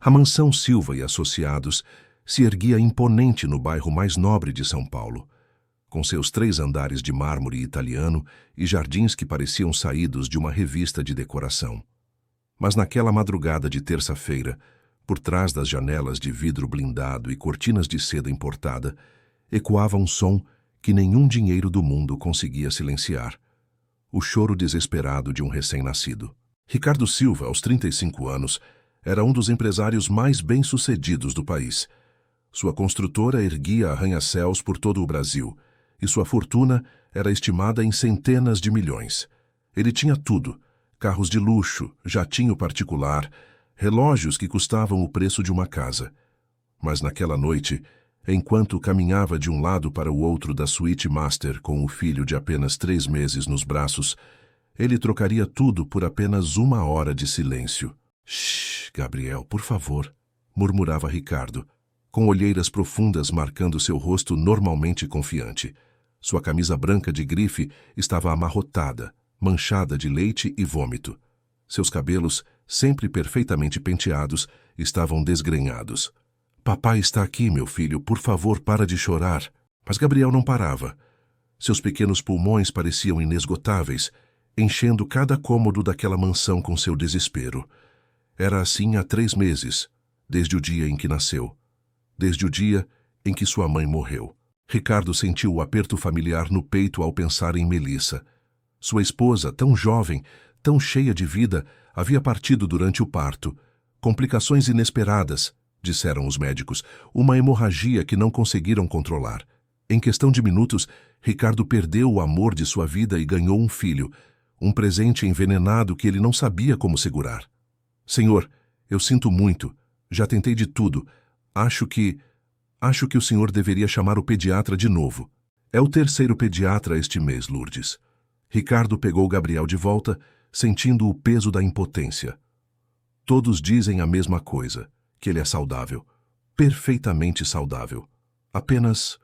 A mansão Silva e Associados se erguia imponente no bairro mais nobre de São Paulo, com seus 3 andares de mármore italiano e jardins que pareciam saídos de uma revista de decoração. Mas naquela madrugada de terça-feira, por trás das janelas de vidro blindado e cortinas de seda importada, ecoava um som que nenhum dinheiro do mundo conseguia silenciar: o choro desesperado de um recém-nascido. Ricardo Silva, aos 35 anos, era um dos empresários mais bem-sucedidos do país. Sua construtora erguia arranha-céus por todo o Brasil, e sua fortuna era estimada em centenas de milhões. Ele tinha tudo: carros de luxo, jatinho particular, relógios que custavam o preço de uma casa. Mas naquela noite, enquanto caminhava de um lado para o outro da suíte master com o filho de apenas 3 meses nos braços, ele trocaria tudo por apenas 1 hora de silêncio. "Shh, Gabriel, por favor", murmurava Ricardo, com olheiras profundas marcando seu rosto normalmente confiante. Sua camisa branca de grife estava amarrotada, manchada de leite e vômito. Seus cabelos, sempre perfeitamente penteados, estavam desgrenhados. "Papai está aqui, meu filho, por favor, para de chorar." Mas Gabriel não parava. Seus pequenos pulmões pareciam inesgotáveis, enchendo cada cômodo daquela mansão com seu desespero. Era assim há 3 meses, desde o dia em que nasceu, desde o dia em que sua mãe morreu. Ricardo sentiu o aperto familiar no peito ao pensar em Melissa. Sua esposa, tão jovem, tão cheia de vida, havia partido durante o parto. Complicações inesperadas, disseram os médicos, uma hemorragia que não conseguiram controlar. Em questão de minutos, Ricardo perdeu o amor de sua vida e ganhou um filho, um presente envenenado que ele não sabia como segurar. "Senhor, eu sinto muito. Já tentei de tudo. Acho que o senhor deveria chamar o pediatra de novo. É o 3º pediatra este mês, Lourdes." Ricardo pegou Gabriel de volta, sentindo o peso da impotência. Todos dizem a mesma coisa, que ele é saudável, perfeitamente saudável. Apenas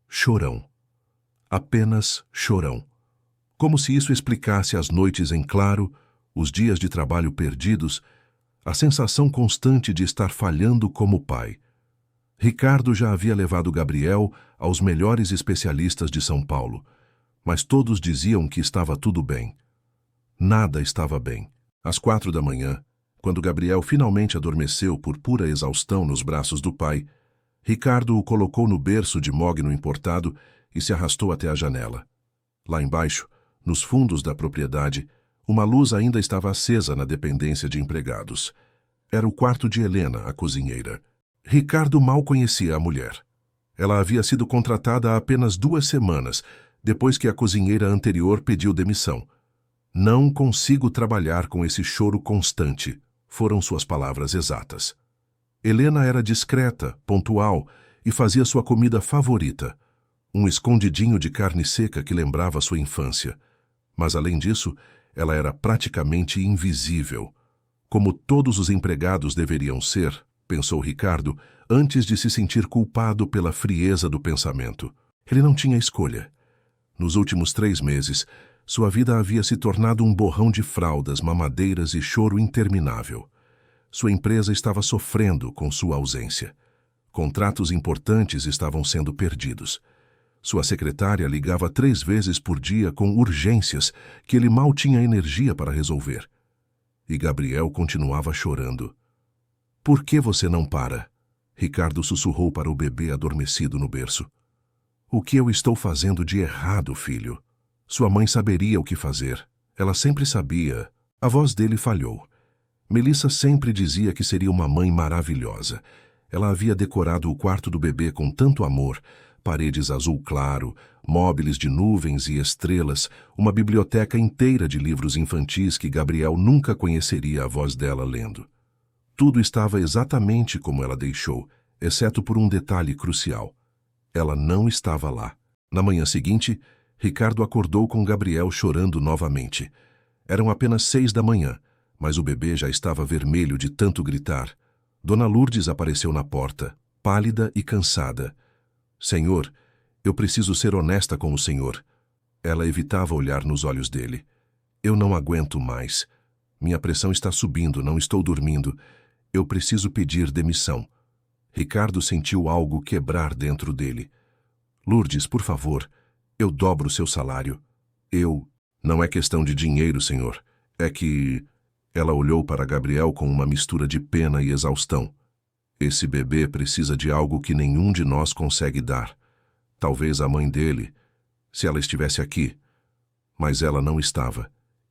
chorão. Apenas chorão. Como se isso explicasse as noites em claro, os dias de trabalho perdidos, a sensação constante de estar falhando como pai. Ricardo já havia levado Gabriel aos melhores especialistas de São Paulo, mas todos diziam que estava tudo bem. Nada estava bem. Às 4 da manhã, quando Gabriel finalmente adormeceu por pura exaustão nos braços do pai, Ricardo o colocou no berço de mogno importado e se arrastou até a janela. Lá embaixo, nos fundos da propriedade, uma luz ainda estava acesa na dependência de empregados. Era o quarto de Helena, a cozinheira. Ricardo mal conhecia a mulher. Ela havia sido contratada há apenas 2 semanas, depois que a cozinheira anterior pediu demissão. "Não consigo trabalhar com esse choro constante", foram suas palavras exatas. Helena era discreta, pontual e fazia sua comida favorita, um escondidinho de carne seca que lembrava sua infância. Mas, além disso, ela era praticamente invisível, como todos os empregados deveriam ser, pensou Ricardo, antes de se sentir culpado pela frieza do pensamento. Ele não tinha escolha. Nos últimos 3 meses, sua vida havia se tornado um borrão de fraldas, mamadeiras e choro interminável. Sua empresa estava sofrendo com sua ausência. Contratos importantes estavam sendo perdidos. Sua secretária ligava 3 vezes por dia com urgências que ele mal tinha energia para resolver. E Gabriel continuava chorando. "Por que você não para?" Ricardo sussurrou para o bebê adormecido no berço. "O que eu estou fazendo de errado, filho?" Sua mãe saberia o que fazer. Ela sempre sabia. A voz dele falhou. Melissa sempre dizia que seria uma mãe maravilhosa. Ela havia decorado o quarto do bebê com tanto amor, paredes azul claro, móveis de nuvens e estrelas, uma biblioteca inteira de livros infantis que Gabriel nunca conheceria a voz dela lendo. Tudo estava exatamente como ela deixou, exceto por um detalhe crucial. Ela não estava lá. Na manhã seguinte, Ricardo acordou com Gabriel chorando novamente. Eram apenas 6 da manhã, mas o bebê já estava vermelho de tanto gritar. Dona Lourdes apareceu na porta, pálida e cansada. "Senhor, eu preciso ser honesta com o senhor." Ela evitava olhar nos olhos dele. "Eu não aguento mais. Minha pressão está subindo, não estou dormindo. Eu preciso pedir demissão. Ricardo sentiu algo quebrar dentro dele. Lourdes, por favor, eu dobro seu salário. Não é questão de dinheiro, senhor. É que... Ela olhou para Gabriel com uma mistura de pena e exaustão. Esse bebê precisa de algo que nenhum de nós consegue dar. Talvez a mãe dele, se ela estivesse aqui. Mas ela não estava,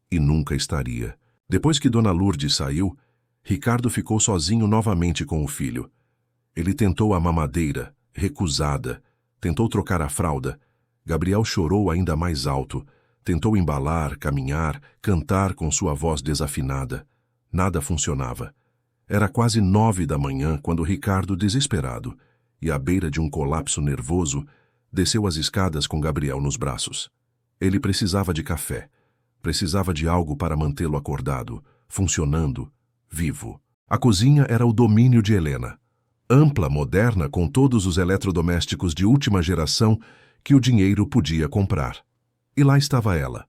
e nunca estaria. Depois que Dona Lourdes saiu, Ricardo ficou sozinho novamente com o filho. Ele tentou a mamadeira, recusada. Tentou trocar a fralda. Gabriel chorou ainda mais alto. Tentou embalar, caminhar, cantar com sua voz desafinada. Nada funcionava. Era quase 9 da manhã quando Ricardo, desesperado, e à beira de um colapso nervoso, desceu as escadas com Gabriel nos braços. Ele precisava de café. Precisava de algo para mantê-lo acordado, funcionando, vivo. A cozinha era o domínio de Helena. Ampla, moderna, com todos os eletrodomésticos de última geração que o dinheiro podia comprar. E lá estava ela,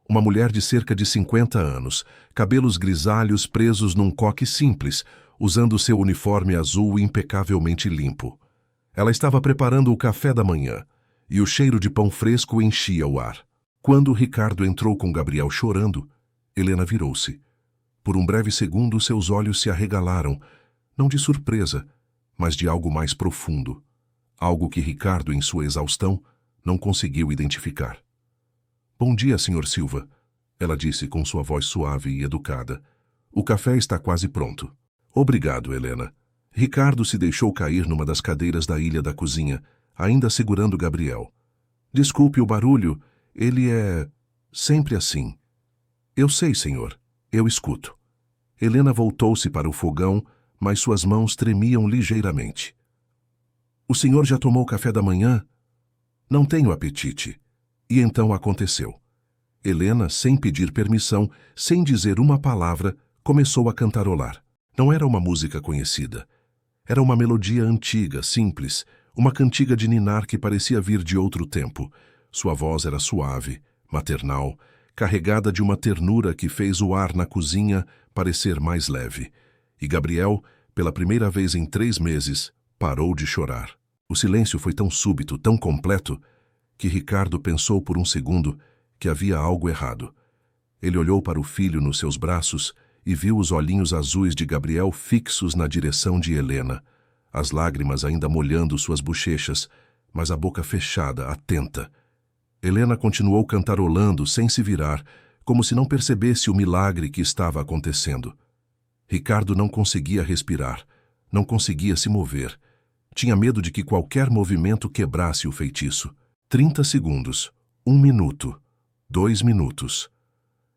uma mulher de cerca de 50 anos, cabelos grisalhos presos num coque simples, usando seu uniforme azul impecavelmente limpo. Ela estava preparando o café da manhã, e o cheiro de pão fresco enchia o ar. Quando Ricardo entrou com Gabriel chorando, Helena virou-se. Por um breve segundo, seus olhos se arregalaram, não de surpresa, mas de algo mais profundo. Algo que Ricardo, em sua exaustão, não conseguiu identificar. "Bom dia, Sr. Silva", ela disse com sua voz suave e educada. "O café está quase pronto." "Obrigado, Helena." Ricardo se deixou cair numa das cadeiras da ilha da cozinha, ainda segurando Gabriel. "Desculpe o barulho, ele é... sempre assim." "Eu sei, senhor. Eu escuto." Helena voltou-se para o fogão, mas suas mãos tremiam ligeiramente. "O senhor já tomou café da manhã?" "Não tenho apetite." E então aconteceu. Helena, sem pedir permissão, sem dizer uma palavra, começou a cantarolar. Não era uma música conhecida. Era uma melodia antiga, simples, uma cantiga de ninar que parecia vir de outro tempo. Sua voz era suave, maternal, carregada de uma ternura que fez o ar na cozinha parecer mais leve. E Gabriel, pela primeira vez em 3 meses, parou de chorar. O silêncio foi tão súbito, tão completo, que Ricardo pensou por um segundo que havia algo errado. Ele olhou para o filho nos seus braços e viu os olhinhos azuis de Gabriel fixos na direção de Helena, as lágrimas ainda molhando suas bochechas, mas a boca fechada, atenta. Helena continuou cantarolando sem se virar, como se não percebesse o milagre que estava acontecendo. Ricardo não conseguia respirar, não conseguia se mover. Tinha medo de que qualquer movimento quebrasse o feitiço. 30 segundos, 1 minuto, 2 minutos.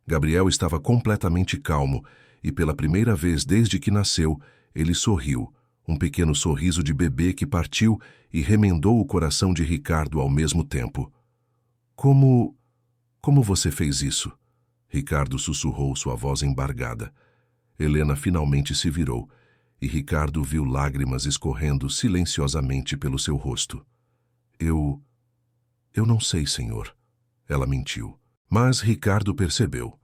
Gabriel estava completamente calmo e, pela primeira vez desde que nasceu, ele sorriu, um pequeno sorriso de bebê que partiu e remendou o coração de Ricardo ao mesmo tempo. Como você fez isso?" Ricardo sussurrou, sua voz embargada. Helena finalmente se virou e Ricardo viu lágrimas escorrendo silenciosamente pelo seu rosto. Eu não sei, senhor." Ela mentiu. Mas Ricardo percebeu.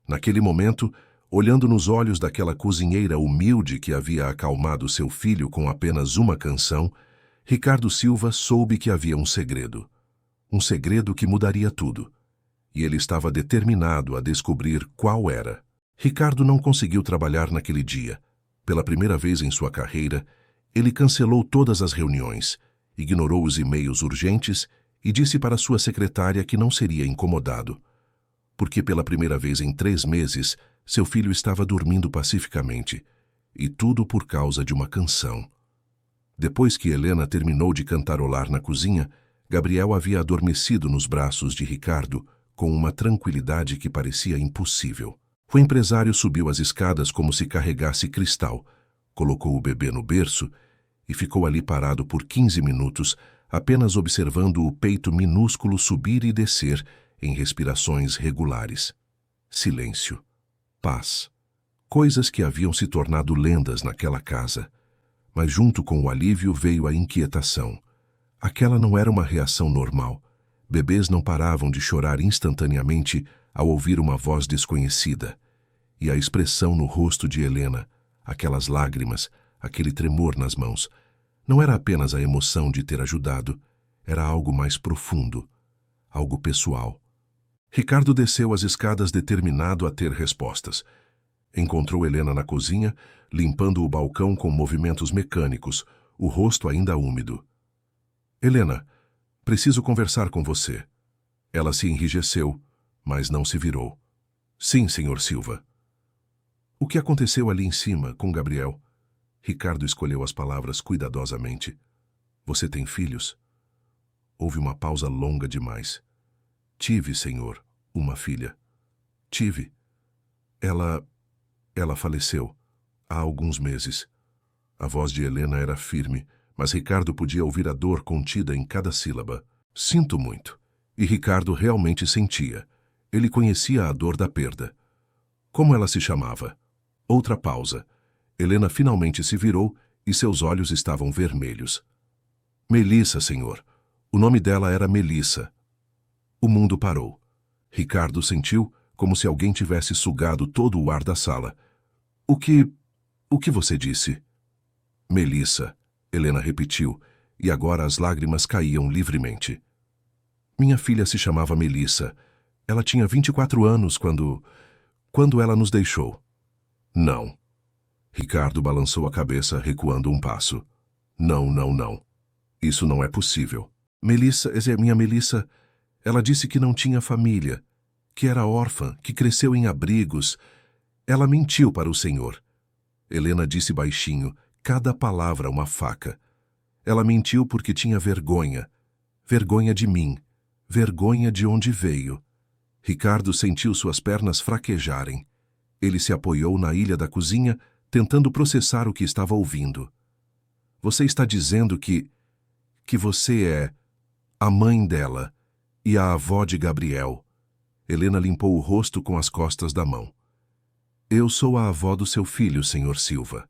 Naquele momento, olhando nos olhos daquela cozinheira humilde que havia acalmado seu filho com apenas uma canção, Ricardo Silva soube que havia um segredo. Um segredo que mudaria tudo. E ele estava determinado a descobrir qual era. Ricardo não conseguiu trabalhar naquele dia. Pela primeira vez em sua carreira, ele cancelou todas as reuniões, ignorou os e-mails urgentes e disse para sua secretária que não seria incomodado. Porque pela primeira vez em 3 meses, seu filho estava dormindo pacificamente. E tudo por causa de uma canção. Depois que Helena terminou de cantarolar na cozinha, Gabriel havia adormecido nos braços de Ricardo com uma tranquilidade que parecia impossível. O empresário subiu as escadas como se carregasse cristal, colocou o bebê no berço e ficou ali parado por 15 minutos, apenas observando o peito minúsculo subir e descer em respirações regulares. Silêncio. Paz. Coisas que haviam se tornado lendas naquela casa. Mas junto com o alívio veio a inquietação. Aquela não era uma reação normal. Bebês não paravam de chorar instantaneamente ao ouvir uma voz desconhecida. E a expressão no rosto de Helena, Aquelas lágrimas, aquele tremor nas mãos. Não era apenas a emoção de ter ajudado, era algo mais profundo, algo pessoal. Ricardo desceu as escadas determinado a ter respostas. Encontrou Helena na cozinha, limpando o balcão com movimentos mecânicos, o rosto ainda úmido. Helena, preciso conversar com você. Ela se enrijeceu, mas não se virou. Sim, senhor Silva. O que aconteceu ali em cima, com Gabriel? Ricardo escolheu as palavras cuidadosamente. Você tem filhos? Houve uma pausa longa demais. Tive, senhor, uma filha. Tive. Ela faleceu, há alguns meses. A voz de Helena era firme, mas Ricardo podia ouvir a dor contida em cada sílaba. Sinto muito. E Ricardo realmente sentia. Ele conhecia a dor da perda. Como ela se chamava? Outra pausa. Helena finalmente se virou e seus olhos estavam vermelhos. Melissa, senhor. O nome dela era Melissa. O mundo parou. Ricardo sentiu como se alguém tivesse sugado todo o ar da sala. O que você disse? Melissa, Helena repetiu, e agora as lágrimas caíam livremente. Minha filha se chamava Melissa. Ela tinha 24 anos quando ela nos deixou. Não. Ricardo balançou a cabeça, recuando um passo. Não, não, não. Isso não é possível. Minha Melissa, ela disse que não tinha família, que era órfã, que cresceu em abrigos. Ela mentiu para o senhor. Helena disse baixinho, cada palavra uma faca. Ela mentiu porque tinha vergonha. Vergonha de mim. Vergonha de onde veio. Ricardo sentiu suas pernas fraquejarem. Ele se apoiou na ilha da cozinha, tentando processar o que estava ouvindo. Você está dizendo que você é a mãe dela e a avó de Gabriel. Helena limpou o rosto com as costas da mão. Eu sou a avó do seu filho, senhor Silva.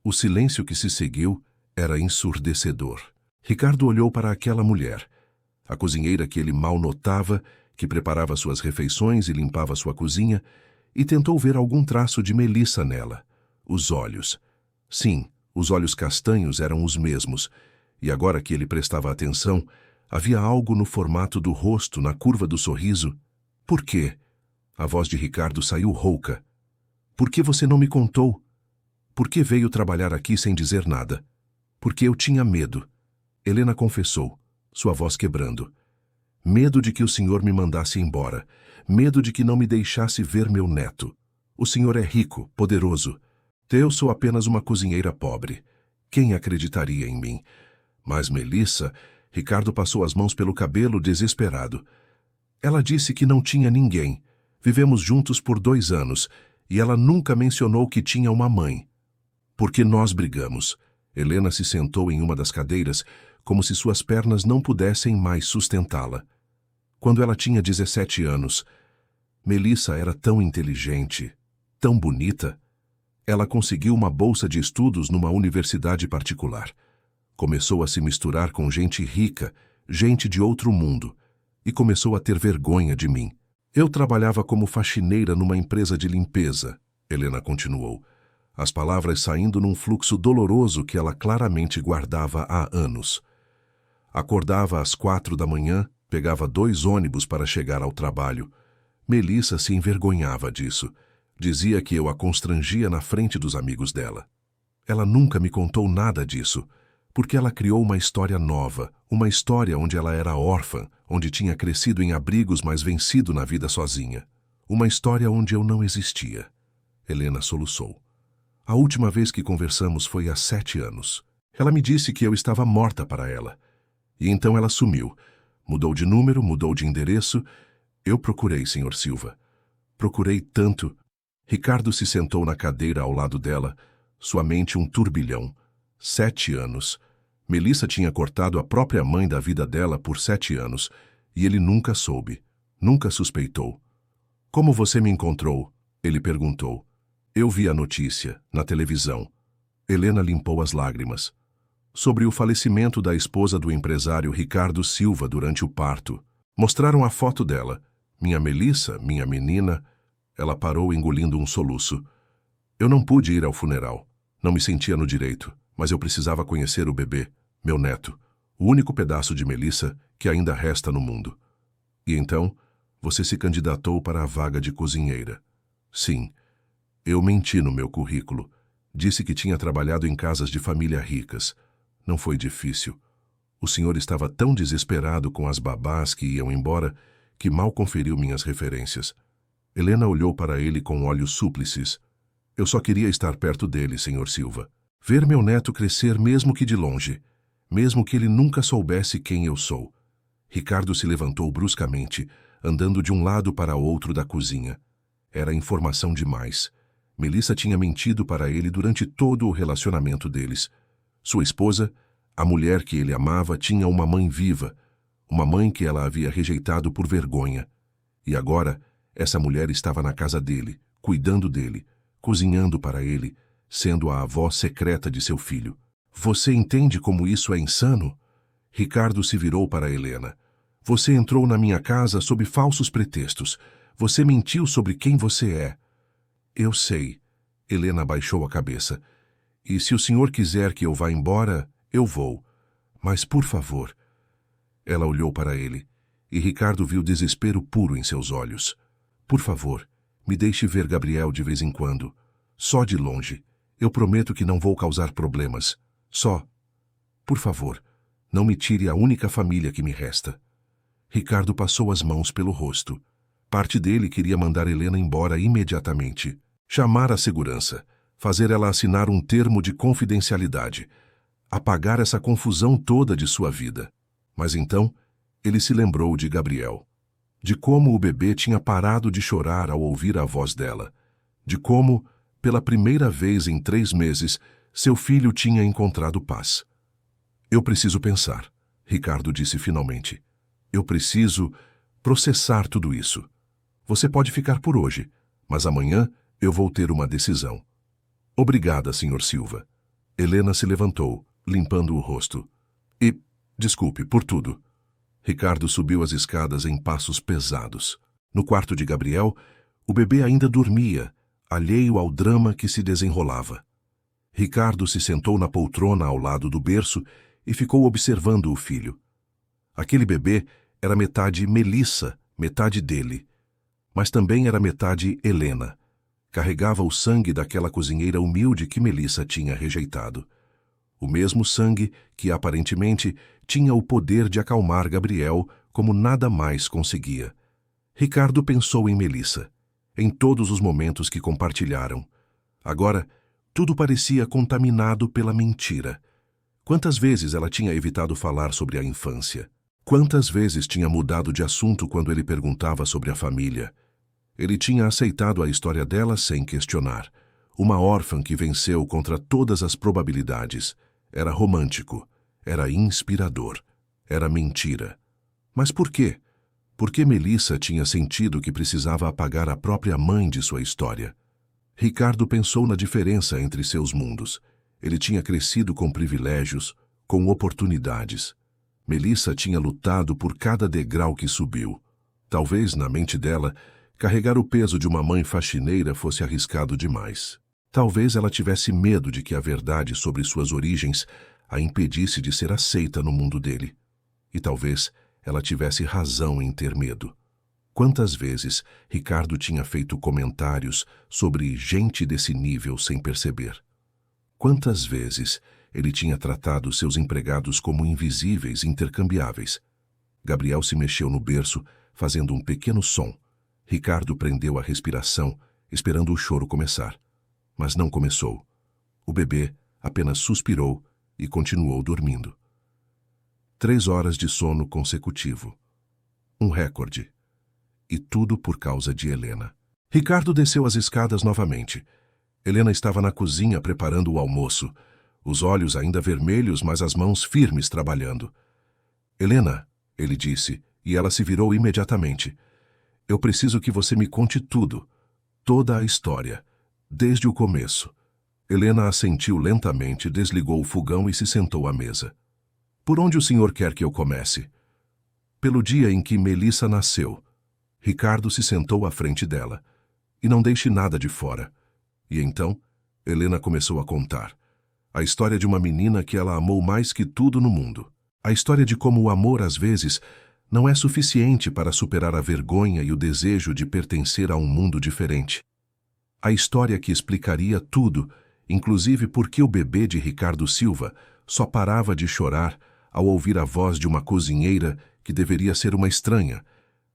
O silêncio que se seguiu era ensurdecedor. Ricardo olhou para aquela mulher, a cozinheira que ele mal notava, que preparava suas refeições e limpava sua cozinha, e tentou ver algum traço de Melissa nela. Os olhos. Sim, os olhos castanhos eram os mesmos, e agora que ele prestava atenção, havia algo no formato do rosto, na curva do sorriso. Por quê? A voz de Ricardo saiu rouca. Por que você não me contou? Por que veio trabalhar aqui sem dizer nada? Porque eu tinha medo. Helena confessou, sua voz quebrando. Medo de que o senhor me mandasse embora. Medo de que não me deixasse ver meu neto. O senhor é rico, poderoso. Eu sou apenas uma cozinheira pobre. Quem acreditaria em mim? Mas Melissa... Ricardo passou as mãos pelo cabelo, desesperado. Ela disse que não tinha ninguém. Vivemos juntos por 2 anos, e ela nunca mencionou que tinha uma mãe. Porque nós brigamos. Helena se sentou em uma das cadeiras, como se suas pernas não pudessem mais sustentá-la. Quando ela tinha 17 anos, Melissa era tão inteligente, tão bonita. Ela conseguiu uma bolsa de estudos numa universidade particular. Começou a se misturar com gente rica, gente de outro mundo, e começou a ter vergonha de mim. Eu trabalhava como faxineira numa empresa de limpeza, Helena continuou, as palavras saindo num fluxo doloroso que ela claramente guardava há anos. Acordava às 4 da manhã, pegava 2 ônibus para chegar ao trabalho. Melissa se envergonhava disso. Dizia que eu a constrangia na frente dos amigos dela. Ela nunca me contou nada disso, porque ela criou uma história nova, uma história onde ela era órfã, onde tinha crescido em abrigos, mas vencido na vida sozinha. Uma história onde eu não existia. Helena soluçou. A última vez que conversamos foi há 7 anos. Ela me disse que eu estava morta para ela. E então ela sumiu. Mudou de número, mudou de endereço. Eu procurei, senhor Silva. Procurei tanto. Ricardo se sentou na cadeira ao lado dela, sua mente um turbilhão. 7 anos. Melissa tinha cortado a própria mãe da vida dela por 7 anos, e ele nunca soube, nunca suspeitou. Como você me encontrou? Ele perguntou. Eu vi a notícia, na televisão. Helena limpou as lágrimas. Sobre o falecimento da esposa do empresário Ricardo Silva durante o parto. Mostraram a foto dela. Minha Melissa, minha menina... Ela parou engolindo um soluço. Eu não pude ir ao funeral. Não me sentia no direito, mas eu precisava conhecer o bebê, meu neto, o único pedaço de Melissa que ainda resta no mundo. E então, você se candidatou para a vaga de cozinheira. Sim, eu menti no meu currículo. Disse que tinha trabalhado em casas de família ricas. Não foi difícil. O senhor estava tão desesperado com as babás que iam embora que mal conferiu minhas referências. Helena olhou para ele com olhos súplices. Eu só queria estar perto dele, senhor Silva. Ver meu neto crescer mesmo que de longe. Mesmo que ele nunca soubesse quem eu sou. Ricardo se levantou bruscamente, andando de um lado para outro da cozinha. Era informação demais. Melissa tinha mentido para ele durante todo o relacionamento deles. Sua esposa, a mulher que ele amava, tinha uma mãe viva, uma mãe que ela havia rejeitado por vergonha. E agora, essa mulher estava na casa dele, cuidando dele, cozinhando para ele, sendo a avó secreta de seu filho. Você entende como isso é insano? Ricardo se virou para Helena. Você entrou na minha casa sob falsos pretextos. Você mentiu sobre quem você é. Eu sei. Helena baixou a cabeça. E se o senhor quiser que eu vá embora, eu vou. Mas, por favor. Ela olhou para ele, e Ricardo viu desespero puro em seus olhos. Por favor, me deixe ver Gabriel de vez em quando. Só de longe. Eu prometo que não vou causar problemas. Só. Por favor, não me tire a única família que me resta. Ricardo passou as mãos pelo rosto. Parte dele queria mandar Helena embora imediatamente. Chamar a segurança. Fazer ela assinar um termo de confidencialidade. Apagar essa confusão toda de sua vida. Mas então, ele se lembrou de Gabriel. De como o bebê tinha parado de chorar ao ouvir a voz dela. De como, pela primeira vez em 3 meses, seu filho tinha encontrado paz. Eu preciso pensar, Ricardo disse finalmente. Eu preciso processar tudo isso. Você pode ficar por hoje, mas amanhã eu vou ter uma decisão. Obrigada, Sr. Silva. Helena se levantou, limpando o rosto. E, desculpe, por tudo. Ricardo subiu as escadas em passos pesados. No quarto de Gabriel, o bebê ainda dormia, alheio ao drama que se desenrolava. Ricardo se sentou na poltrona ao lado do berço e ficou observando o filho. Aquele bebê era metade Melissa, metade dele. Mas também era metade Helena. Carregava o sangue daquela cozinheira humilde que Melissa tinha rejeitado. O mesmo sangue que, aparentemente, tinha o poder de acalmar Gabriel como nada mais conseguia. Ricardo pensou em Melissa, em todos os momentos que compartilharam. Agora, tudo parecia contaminado pela mentira. Quantas vezes ela tinha evitado falar sobre a infância? Quantas vezes tinha mudado de assunto quando ele perguntava sobre a família? Ele tinha aceitado a história dela sem questionar. Uma órfã que venceu contra todas as probabilidades. Era romântico. Era inspirador. Era mentira. Mas por quê? Por que Melissa tinha sentido que precisava apagar a própria mãe de sua história? Ricardo pensou na diferença entre seus mundos. Ele tinha crescido com privilégios, com oportunidades. Melissa tinha lutado por cada degrau que subiu. Talvez, na mente dela, carregar o peso de uma mãe faxineira fosse arriscado demais. Talvez ela tivesse medo de que a verdade sobre suas origens a impedisse de ser aceita no mundo dele. E talvez ela tivesse razão em ter medo. Quantas vezes Ricardo tinha feito comentários sobre gente desse nível sem perceber? Quantas vezes ele tinha tratado seus empregados como invisíveis, intercambiáveis? Gabriel se mexeu no berço, fazendo um pequeno som. Ricardo prendeu a respiração, esperando o choro começar. Mas não começou. O bebê apenas suspirou e continuou dormindo. 3 horas de sono consecutivo. Um recorde. E tudo por causa de Helena. Ricardo desceu as escadas novamente. Helena estava na cozinha preparando o almoço, os olhos ainda vermelhos, mas as mãos firmes trabalhando. Helena, ele disse, e ela se virou imediatamente. Eu preciso que você me conte tudo, toda a história, desde o começo. Helena assentiu lentamente, desligou o fogão e se sentou à mesa. Por onde o senhor quer que eu comece? Pelo dia em que Melissa nasceu. Ricardo se sentou à frente dela. E não deixe nada de fora. E então, Helena começou a contar. A história de uma menina que ela amou mais que tudo no mundo. A história de como o amor, às vezes, não é suficiente para superar a vergonha e o desejo de pertencer a um mundo diferente. A história que explicaria tudo, inclusive por que o bebê de Ricardo Silva só parava de chorar ao ouvir a voz de uma cozinheira que deveria ser uma estranha,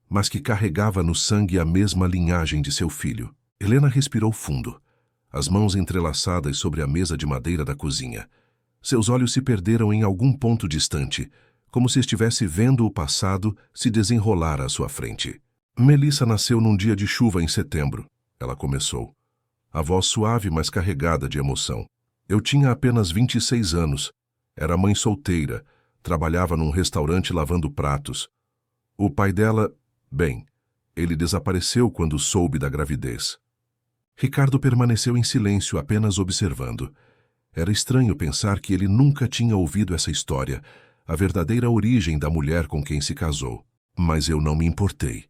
mas que carregava no sangue a mesma linhagem de seu filho. Helena respirou fundo, as mãos entrelaçadas sobre a mesa de madeira da cozinha. Seus olhos se perderam em algum ponto distante, como se estivesse vendo o passado se desenrolar à sua frente. Melissa nasceu num dia de chuva em setembro, ela começou. A voz suave, mas carregada de emoção. Eu tinha apenas 26 anos. Era mãe solteira. Trabalhava num restaurante lavando pratos. O pai dela, bem, ele desapareceu quando soube da gravidez. Ricardo permaneceu em silêncio, apenas observando. Era estranho pensar que ele nunca tinha ouvido essa história, a verdadeira origem da mulher com quem se casou. Mas eu não me importei.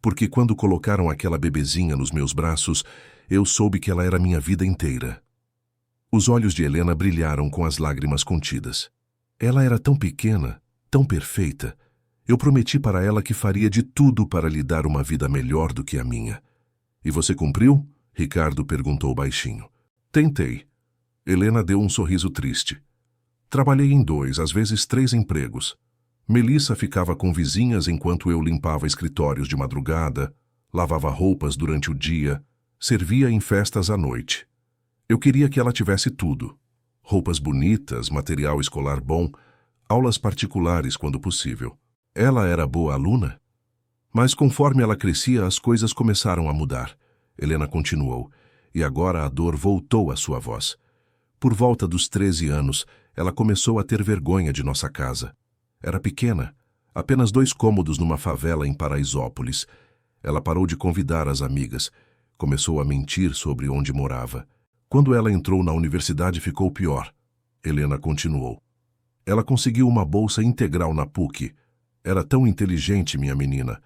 Porque quando colocaram aquela bebezinha nos meus braços, eu soube que ela era minha vida inteira. Os olhos de Helena brilharam com as lágrimas contidas. Ela era tão pequena, tão perfeita. Eu prometi para ela que faria de tudo para lhe dar uma vida melhor do que a minha. E você cumpriu? Ricardo perguntou baixinho. Tentei. Helena deu um sorriso triste. Trabalhei em 2, às vezes 3 empregos. Melissa ficava com vizinhas enquanto eu limpava escritórios de madrugada, lavava roupas durante o dia, servia em festas à noite. Eu queria que ela tivesse tudo. Roupas bonitas, material escolar bom, aulas particulares quando possível. Ela era boa aluna? Mas conforme ela crescia, as coisas começaram a mudar. Helena continuou, e agora a dor voltou à sua voz. Por volta dos 13 anos, ela começou a ter vergonha de nossa casa. Era pequena, apenas 2 cômodos numa favela em Paraisópolis. Ela parou de convidar as amigas. Começou a mentir sobre onde morava. Quando ela entrou na universidade ficou pior. Helena continuou. Ela conseguiu uma bolsa integral na PUC. Era tão inteligente, minha menina.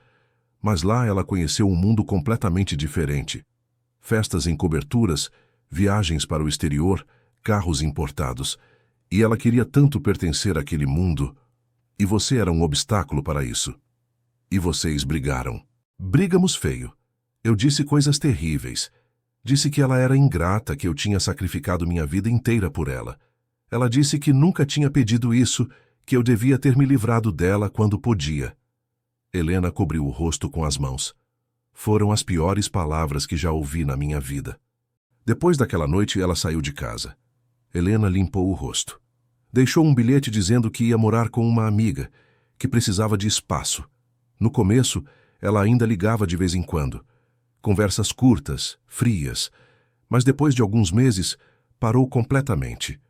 Mas lá ela conheceu um mundo completamente diferente. Festas em coberturas, viagens para o exterior, carros importados. E ela queria tanto pertencer àquele mundo. E você era um obstáculo para isso. E vocês brigaram. Brigamos feio. Eu disse coisas terríveis. Disse que ela era ingrata, que eu tinha sacrificado minha vida inteira por ela. Ela disse que nunca tinha pedido isso, que eu devia ter me livrado dela quando podia. Helena cobriu o rosto com as mãos. Foram as piores palavras que já ouvi na minha vida. Depois daquela noite, ela saiu de casa. Helena limpou o rosto. Deixou um bilhete dizendo que ia morar com uma amiga, que precisava de espaço. No começo, ela ainda ligava de vez em quando. Conversas curtas, frias, mas depois de alguns meses, parou completamente.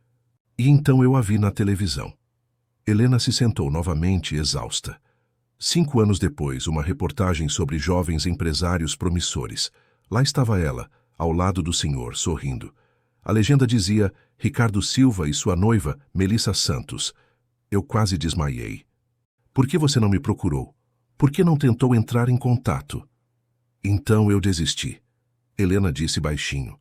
E então eu a vi na televisão. Helena se sentou novamente, exausta. 5 anos depois, uma reportagem sobre jovens empresários promissores. Lá estava ela, ao lado do senhor, sorrindo. A legenda dizia Ricardo Silva e sua noiva, Melissa Santos. Eu quase desmaiei. Por que você não me procurou? Por que não tentou entrar em contato? Então eu desisti. Helena disse baixinho.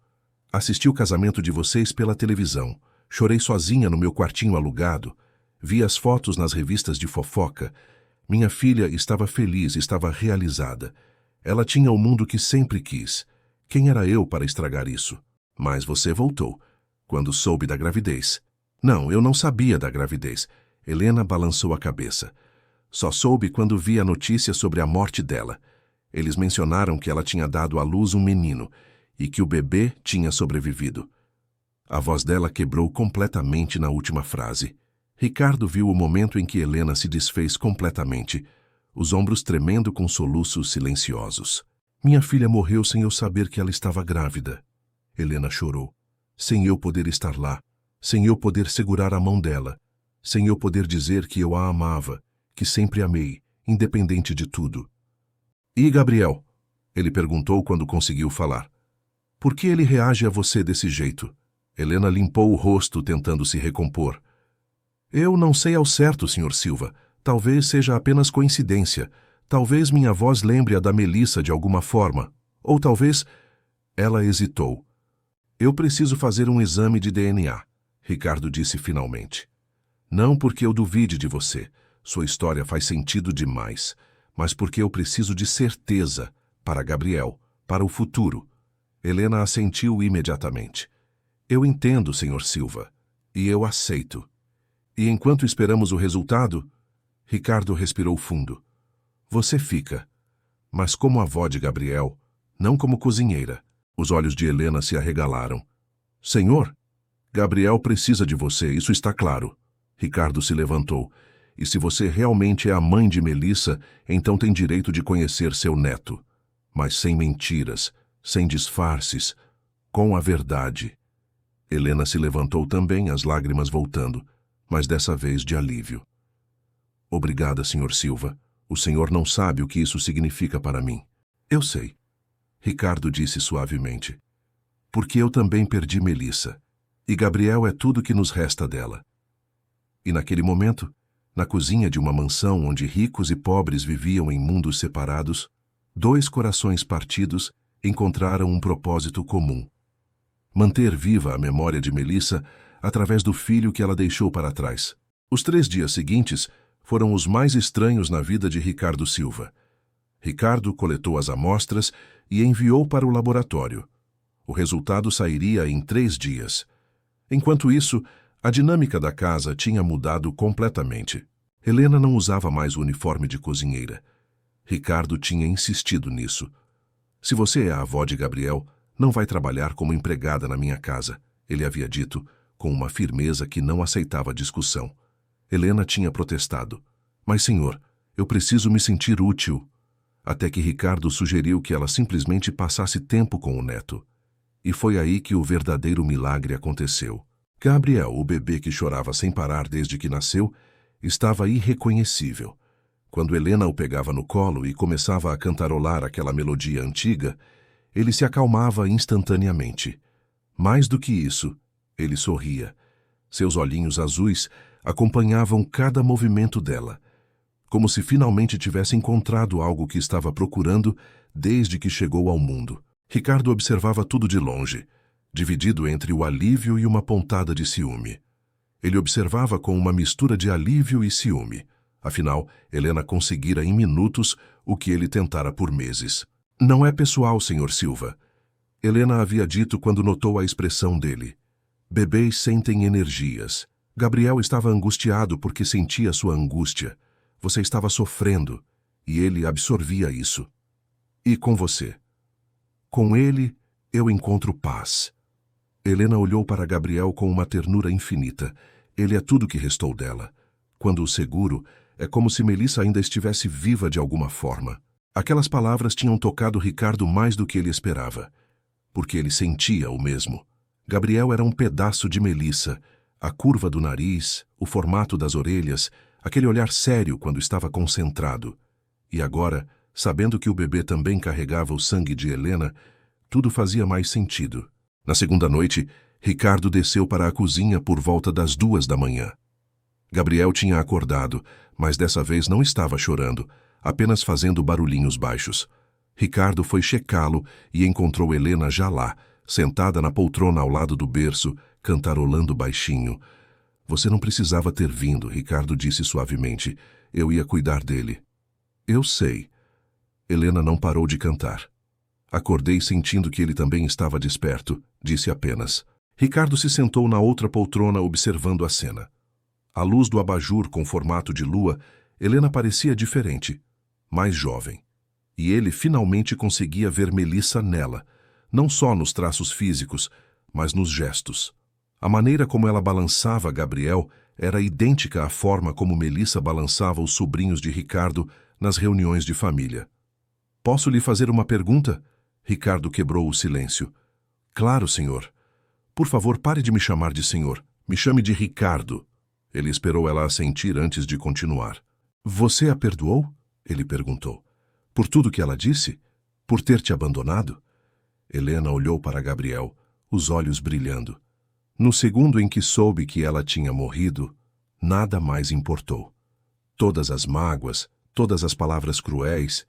Assisti o casamento de vocês pela televisão. Chorei sozinha no meu quartinho alugado. Vi as fotos nas revistas de fofoca. Minha filha estava feliz, estava realizada. Ela tinha o mundo que sempre quis. Quem era eu para estragar isso? Mas você voltou, quando soube da gravidez. Não, eu não sabia da gravidez. Helena balançou a cabeça. Só soube quando vi a notícia sobre a morte dela. Eles mencionaram que ela tinha dado à luz um menino e que o bebê tinha sobrevivido. A voz dela quebrou completamente na última frase. Ricardo viu o momento em que Helena se desfez completamente, os ombros tremendo com soluços silenciosos. Minha filha morreu sem eu saber que ela estava grávida. Helena chorou. Sem eu poder estar lá, sem eu poder segurar a mão dela, sem eu poder dizer que eu a amava, que sempre amei, independente de tudo. E Gabriel? Ele perguntou quando conseguiu falar. Por que ele reage a você desse jeito? Helena limpou o rosto tentando se recompor. Eu não sei ao certo, Sr. Silva. Talvez seja apenas coincidência. Talvez minha voz lembre a da Melissa de alguma forma. Ou talvez... Ela hesitou. Eu preciso fazer um exame de DNA, Ricardo disse finalmente. Não porque eu duvide de você, sua história faz sentido demais, mas porque eu preciso de certeza para Gabriel, para o futuro. Helena assentiu imediatamente. Eu entendo, Sr. Silva, e eu aceito. E enquanto esperamos o resultado, Ricardo respirou fundo. Você fica, mas como avó de Gabriel, não como cozinheira. Os olhos de Helena se arregalaram. Senhor, Gabriel precisa de você, isso está claro. Ricardo se levantou. E se você realmente é a mãe de Melissa, então tem direito de conhecer seu neto. Mas sem mentiras, sem disfarces, com a verdade. Helena se levantou também, as lágrimas voltando, mas dessa vez de alívio. Obrigada, Sr. Silva. O senhor não sabe o que isso significa para mim. Eu sei. Ricardo disse suavemente. Porque eu também perdi Melissa. E Gabriel é tudo que nos resta dela. E naquele momento, na cozinha de uma mansão onde ricos e pobres viviam em mundos separados, dois corações partidos encontraram um propósito comum. Manter viva a memória de Melissa através do filho que ela deixou para trás. Os 3 dias seguintes foram os mais estranhos na vida de Ricardo Silva. Ricardo coletou as amostras e enviou para o laboratório. O resultado sairia em 3 dias. Enquanto isso, a dinâmica da casa tinha mudado completamente. Helena não usava mais o uniforme de cozinheira. Ricardo tinha insistido nisso. Se você é a avó de Gabriel, não vai trabalhar como empregada na minha casa, ele havia dito, com uma firmeza que não aceitava discussão. Helena tinha protestado. Mas, senhor, eu preciso me sentir útil. Até que Ricardo sugeriu que ela simplesmente passasse tempo com o neto. E foi aí que o verdadeiro milagre aconteceu. Gabriel, o bebê que chorava sem parar desde que nasceu, estava irreconhecível. Quando Helena o pegava no colo e começava a cantarolar aquela melodia antiga, ele se acalmava instantaneamente. Mais do que isso, ele sorria. Seus olhinhos azuis acompanhavam cada movimento dela, como se finalmente tivesse encontrado algo que estava procurando desde que chegou ao mundo. Ricardo observava tudo de longe, dividido entre o alívio e uma pontada de ciúme. Ele observava com uma mistura de alívio e ciúme. Afinal, Helena conseguira em minutos o que ele tentara por meses. Não é pessoal, Sr. Silva. Helena havia dito quando notou a expressão dele. Bebês sentem energias. Gabriel estava angustiado porque sentia sua angústia. Você estava sofrendo, e ele absorvia isso. E com você? Com ele, eu encontro paz. Helena olhou para Gabriel com uma ternura infinita. Ele é tudo que restou dela. Quando o seguro, é como se Melissa ainda estivesse viva de alguma forma. Aquelas palavras tinham tocado Ricardo mais do que ele esperava, porque ele sentia o mesmo. Gabriel era um pedaço de Melissa, a curva do nariz, o formato das orelhas, aquele olhar sério quando estava concentrado. E agora, sabendo que o bebê também carregava o sangue de Helena, tudo fazia mais sentido. Na segunda noite, Ricardo desceu para a cozinha por volta das 2 da manhã. Gabriel tinha acordado, mas dessa vez não estava chorando, apenas fazendo barulhinhos baixos. Ricardo foi checá-lo e encontrou Helena já lá, sentada na poltrona ao lado do berço, cantarolando baixinho. Você não precisava ter vindo, Ricardo disse suavemente. Eu ia cuidar dele. Eu sei. Helena não parou de cantar. Acordei sentindo que ele também estava desperto, disse apenas. Ricardo se sentou na outra poltrona observando a cena. À luz do abajur com formato de lua, Helena parecia diferente, mais jovem. E ele finalmente conseguia ver Melissa nela, não só nos traços físicos, mas nos gestos. A maneira como ela balançava Gabriel era idêntica à forma como Melissa balançava os sobrinhos de Ricardo nas reuniões de família. Posso lhe fazer uma pergunta? Ricardo quebrou o silêncio. Claro, senhor. Por favor, pare de me chamar de senhor. Me chame de Ricardo. Ele esperou ela assentir antes de continuar. Você a perdoou? Ele perguntou. Por tudo que ela disse? Por ter te abandonado? Helena olhou para Gabriel, os olhos brilhando. No segundo em que soube que ela tinha morrido, nada mais importou. Todas as mágoas, todas as palavras cruéis,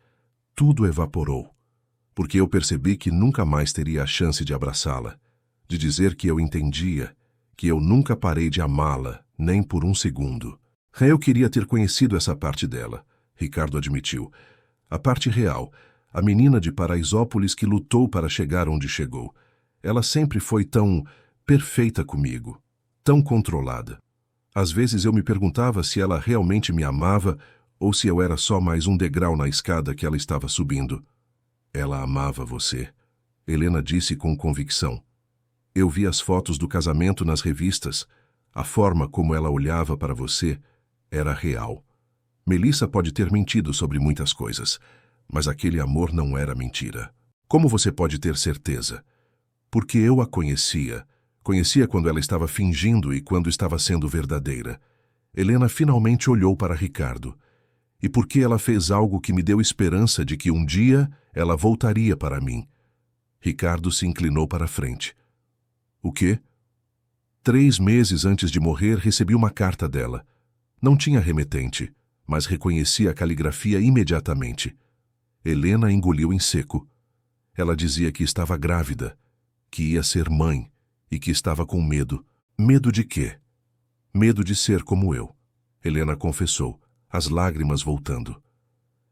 tudo evaporou, porque eu percebi que nunca mais teria a chance de abraçá-la, de dizer que eu entendia, que eu nunca parei de amá-la, nem por um segundo. Eu queria ter conhecido essa parte dela, Ricardo admitiu. A parte real, a menina de Paraisópolis que lutou para chegar onde chegou. Ela sempre foi tão perfeita comigo, tão controlada. Às vezes eu me perguntava se ela realmente me amava ou se eu era só mais um degrau na escada que ela estava subindo. Ela amava você, Helena disse com convicção. Eu vi as fotos do casamento nas revistas. A forma como ela olhava para você era real. Melissa pode ter mentido sobre muitas coisas, mas aquele amor não era mentira. Como você pode ter certeza? Porque eu a conhecia. Conhecia quando ela estava fingindo e quando estava sendo verdadeira. Helena finalmente olhou para Ricardo. E porque ela fez algo que me deu esperança de que um dia ela voltaria para mim. Ricardo se inclinou para a frente. O quê? 3 meses antes de morrer, recebi uma carta dela. Não tinha remetente, mas reconheci a caligrafia imediatamente. Helena engoliu em seco. Ela dizia que estava grávida, que ia ser mãe e que estava com medo. Medo de quê? Medo de ser como eu. Helena confessou, as lágrimas voltando.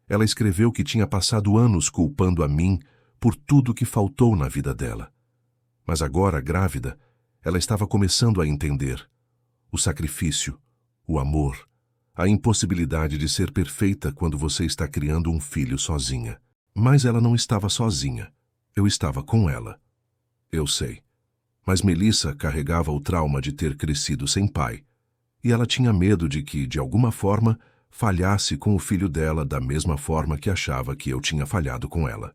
Ela escreveu que tinha passado anos culpando a mim por tudo que faltou na vida dela. Mas agora, grávida, ela estava começando a entender. O sacrifício, o amor, a impossibilidade de ser perfeita quando você está criando um filho sozinha. Mas ela não estava sozinha. Eu estava com ela. Eu sei. Mas Melissa carregava o trauma de ter crescido sem pai. E ela tinha medo de que, de alguma forma, falhasse com o filho dela da mesma forma que achava que eu tinha falhado com ela.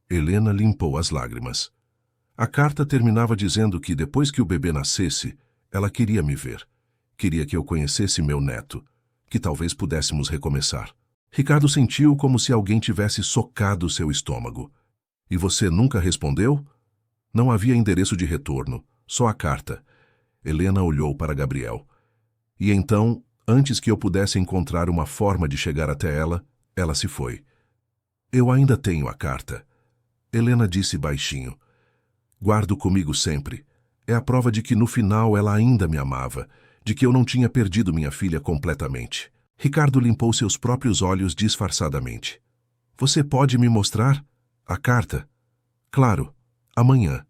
Helena limpou as lágrimas. A carta terminava dizendo que, depois que o bebê nascesse, ela queria me ver. Queria que eu conhecesse meu neto, que talvez pudéssemos recomeçar. Ricardo sentiu como se alguém tivesse socado seu estômago. E você nunca respondeu? Não havia endereço de retorno, só a carta. Helena olhou para Gabriel. E então, antes que eu pudesse encontrar uma forma de chegar até ela, ela se foi. Eu ainda tenho a carta. Helena disse baixinho. Guardo comigo sempre. É a prova de que no final ela ainda me amava, de que eu não tinha perdido minha filha completamente. Ricardo limpou seus próprios olhos disfarçadamente. Você pode me mostrar? A carta? Claro, amanhã.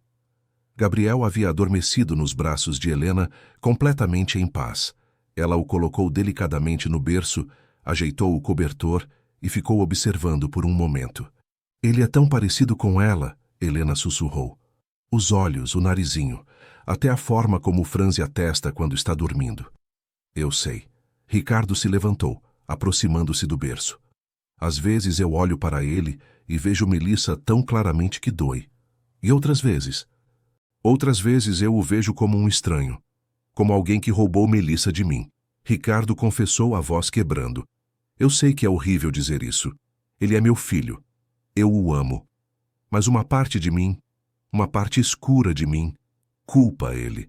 Gabriel havia adormecido nos braços de Helena, completamente em paz. Ela o colocou delicadamente no berço, ajeitou o cobertor e ficou observando por um momento. Ele é tão parecido com ela, Helena sussurrou. Os olhos, o narizinho, até a forma como franze a testa quando está dormindo. Eu sei. Ricardo se levantou, aproximando-se do berço. Às vezes eu olho para ele e vejo Melissa tão claramente que dói. E outras vezes eu o vejo como um estranho, como alguém que roubou Melissa de mim. Ricardo confessou, a voz quebrando. Eu sei que é horrível dizer isso. Ele é meu filho. Eu o amo. Mas uma parte de mim, uma parte escura de mim, culpa ele.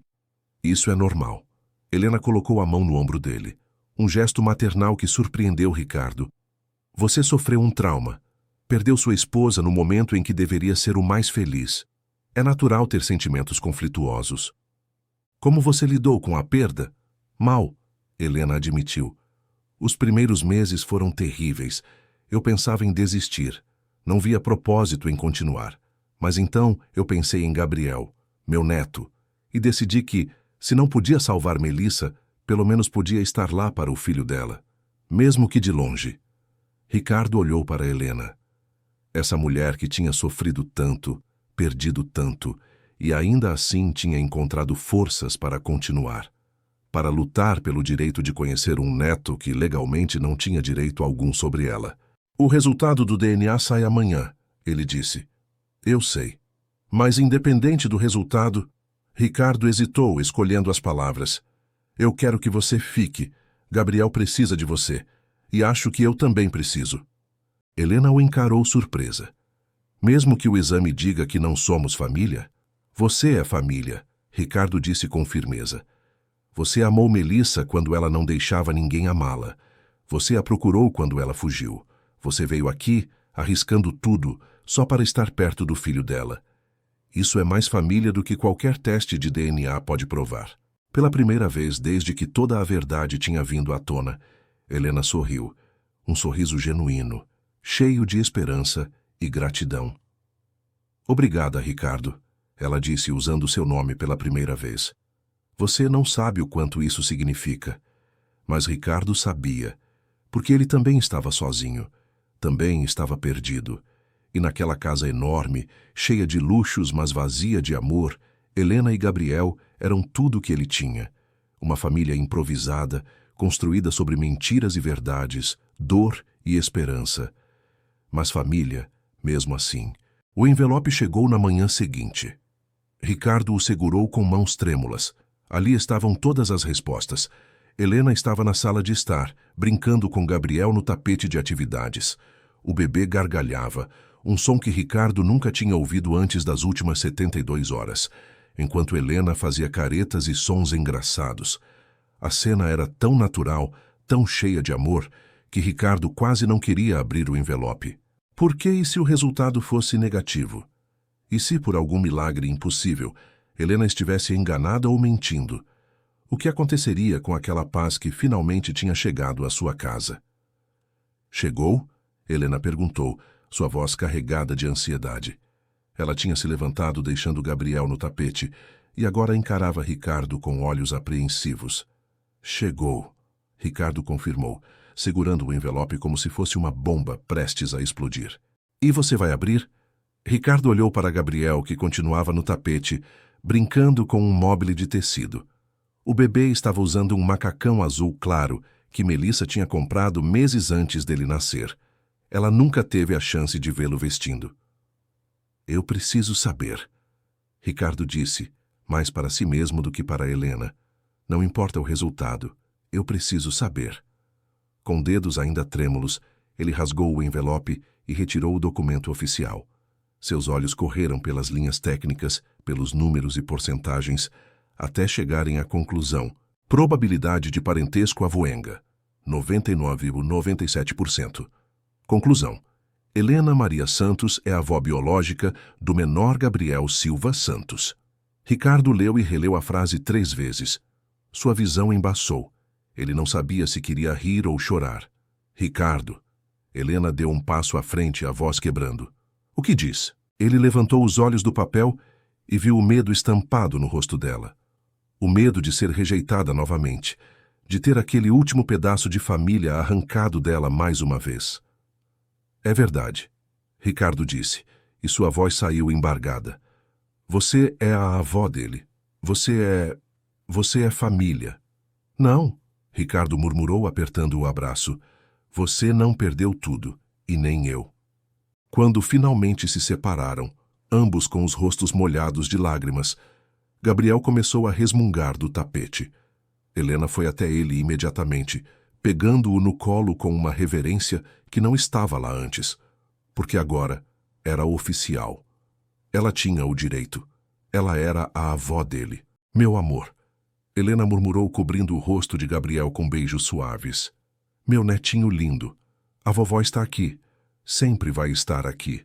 Isso é normal. Helena colocou a mão no ombro dele. Um gesto maternal que surpreendeu Ricardo. Você sofreu um trauma. Perdeu sua esposa no momento em que deveria ser o mais feliz. É natural ter sentimentos conflituosos. Como você lidou com a perda? Mal, Helena admitiu. Os primeiros meses foram terríveis. Eu pensava em desistir. Não via propósito em continuar. Mas então eu pensei em Gabriel, meu neto, e decidi que, se não podia salvar Melissa, pelo menos podia estar lá para o filho dela, mesmo que de longe. Ricardo olhou para Helena. Essa mulher que tinha sofrido tanto, perdido tanto, e ainda assim tinha encontrado forças para continuar, para lutar pelo direito de conhecer um neto que legalmente não tinha direito algum sobre ela. O resultado do DNA sai amanhã, ele disse. Eu sei. Mas independente do resultado, Ricardo hesitou, escolhendo as palavras. Eu quero que você fique. Gabriel precisa de você. E acho que eu também preciso. Helena o encarou surpresa. Mesmo que o exame diga que não somos família, você é família, Ricardo disse com firmeza. Você amou Melissa quando ela não deixava ninguém amá-la. Você a procurou quando ela fugiu. Você veio aqui, arriscando tudo, só para estar perto do filho dela. Isso é mais família do que qualquer teste de DNA pode provar. Pela primeira vez desde que toda a verdade tinha vindo à tona, Helena sorriu, um sorriso genuíno, cheio de esperança e gratidão. Obrigada, Ricardo, ela disse usando seu nome pela primeira vez. Você não sabe o quanto isso significa. Mas Ricardo sabia, porque ele também estava sozinho, também estava perdido. E naquela casa enorme, cheia de luxos, mas vazia de amor, Helena e Gabriel eram tudo o que ele tinha. Uma família improvisada, construída sobre mentiras e verdades, dor e esperança. Mas família, mesmo assim. O envelope chegou na manhã seguinte. Ricardo o segurou com mãos trêmulas. Ali estavam todas as respostas. Helena estava na sala de estar, brincando com Gabriel no tapete de atividades. O bebê gargalhava, um som que Ricardo nunca tinha ouvido antes das últimas 72 horas, enquanto Helena fazia caretas e sons engraçados. A cena era tão natural, tão cheia de amor, que Ricardo quase não queria abrir o envelope. Por que e se o resultado fosse negativo? E se, por algum milagre impossível, Helena estivesse enganada ou mentindo? O que aconteceria com aquela paz que finalmente tinha chegado à sua casa? Chegou? Helena perguntou, sua voz carregada de ansiedade. Ela tinha se levantado deixando Gabriel no tapete e agora encarava Ricardo com olhos apreensivos. Chegou, Ricardo confirmou, segurando o envelope como se fosse uma bomba prestes a explodir. E você vai abrir? Ricardo olhou para Gabriel, que continuava no tapete, brincando com um móble de tecido. O bebê estava usando um macacão azul claro que Melissa tinha comprado meses antes dele nascer. Ela nunca teve a chance de vê-lo vestindo. Eu preciso saber, Ricardo disse, mais para si mesmo do que para Helena. Não importa o resultado, eu preciso saber. Com dedos ainda trêmulos, ele rasgou o envelope e retirou o documento oficial. Seus olhos correram pelas linhas técnicas, pelos números e porcentagens, até chegarem à conclusão. Probabilidade de parentesco avoenga, 99,97%. Conclusão. Helena Maria Santos é a avó biológica do menor Gabriel Silva Santos. Ricardo leu e releu a frase 3 vezes. Sua visão embaçou. Ele não sabia se queria rir ou chorar. Ricardo. Helena deu um passo à frente, a voz quebrando. O que diz? Ele levantou os olhos do papel e viu o medo estampado no rosto dela. O medo de ser rejeitada novamente, de ter aquele último pedaço de família arrancado dela mais uma vez. É verdade, Ricardo disse, e sua voz saiu embargada. Você é a avó dele. Você é família. Não, Ricardo murmurou apertando o abraço. Você não perdeu tudo, e nem eu. Quando finalmente se separaram, ambos com os rostos molhados de lágrimas, Gabriel começou a resmungar do tapete. Helena foi até ele imediatamente, pegando-o no colo com uma reverência que não estava lá antes, porque agora era oficial. Ela tinha o direito. Ela era a avó dele. Meu amor. Helena murmurou cobrindo o rosto de Gabriel com beijos suaves. Meu netinho lindo. A vovó está aqui. Sempre vai estar aqui.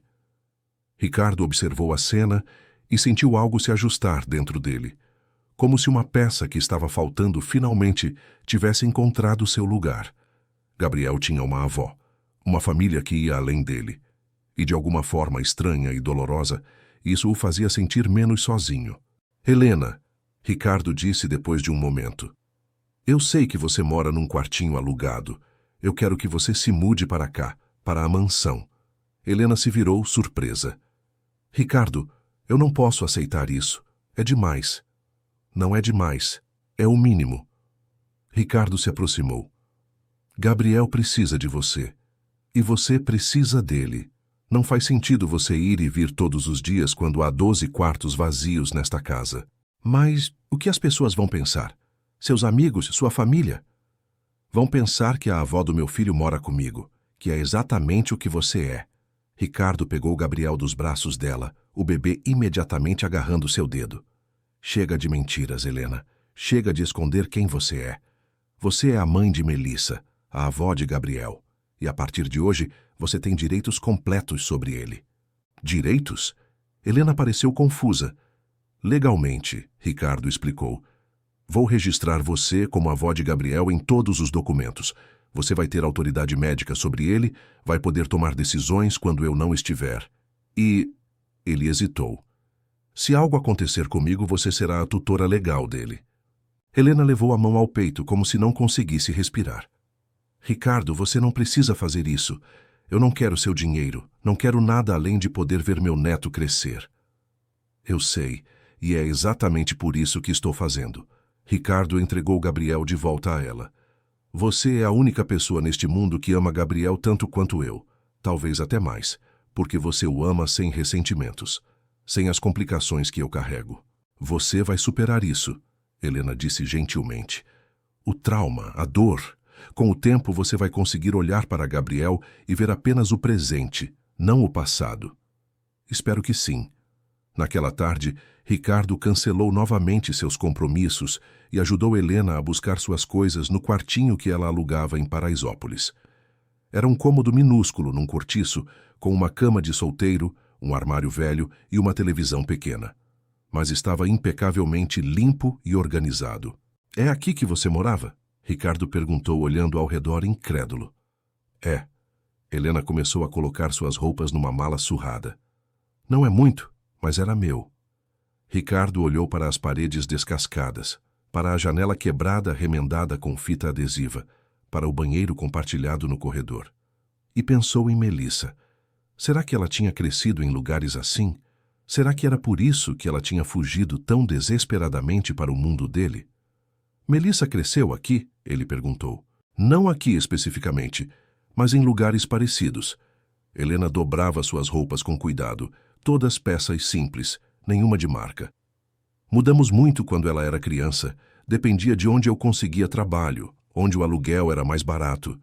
Ricardo observou a cena e sentiu algo se ajustar dentro dele, como se uma peça que estava faltando finalmente tivesse encontrado seu lugar. Gabriel tinha uma avó, uma família que ia além dele, e de alguma forma estranha e dolorosa, isso o fazia sentir menos sozinho. Helena, Ricardo disse depois de um momento. Eu sei que você mora num quartinho alugado. Eu quero que você se mude para cá, para a mansão. Helena se virou, surpresa. Ricardo, eu não posso aceitar isso. É demais. Não é demais. É o mínimo. Ricardo se aproximou. Gabriel precisa de você. E você precisa dele. Não faz sentido você ir e vir todos os dias quando há 12 quartos vazios nesta casa. Mas o que as pessoas vão pensar? Seus amigos, sua família? Vão pensar que a avó do meu filho mora comigo, que é exatamente o que você é. Ricardo pegou Gabriel dos braços dela, o bebê imediatamente agarrando seu dedo. Chega de mentiras, Helena. Chega de esconder quem você é. Você é a mãe de Melissa, a avó de Gabriel. E a partir de hoje, você tem direitos completos sobre ele. Direitos? Helena pareceu confusa. Legalmente, Ricardo explicou. Vou registrar você como avó de Gabriel em todos os documentos. Você vai ter autoridade médica sobre ele, vai poder tomar decisões quando eu não estiver. E... Ele hesitou. Se algo acontecer comigo, você será a tutora legal dele. Helena levou a mão ao peito como se não conseguisse respirar. Ricardo, você não precisa fazer isso. Eu não quero seu dinheiro. Não quero nada além de poder ver meu neto crescer. Eu sei, e é exatamente por isso que estou fazendo. Ricardo entregou Gabriel de volta a ela. Você é a única pessoa neste mundo que ama Gabriel tanto quanto eu. Talvez até mais, porque você o ama sem ressentimentos, sem as complicações que eu carrego. Você vai superar isso, Helena disse gentilmente. O trauma, a dor. Com o tempo você vai conseguir olhar para Gabriel e ver apenas o presente, não o passado. Espero que sim. Naquela tarde, Ricardo cancelou novamente seus compromissos e ajudou Helena a buscar suas coisas no quartinho que ela alugava em Paraisópolis. Era um cômodo minúsculo num cortiço, com uma cama de solteiro, um armário velho e uma televisão pequena. Mas estava impecavelmente limpo e organizado. É aqui que você morava? Ricardo perguntou, olhando ao redor incrédulo. É. Helena começou a colocar suas roupas numa mala surrada. Não é muito, mas era meu. Ricardo olhou para as paredes descascadas, para a janela quebrada remendada com fita adesiva, para o banheiro compartilhado no corredor. E pensou em Melissa. Será que ela tinha crescido em lugares assim? Será que era por isso que ela tinha fugido tão desesperadamente para o mundo dele? Melissa cresceu aqui? Ele perguntou. Não aqui especificamente, mas em lugares parecidos. Helena dobrava suas roupas com cuidado, todas peças simples, nenhuma de marca. Mudamos muito quando ela era criança. Dependia de onde eu conseguia trabalho, onde o aluguel era mais barato.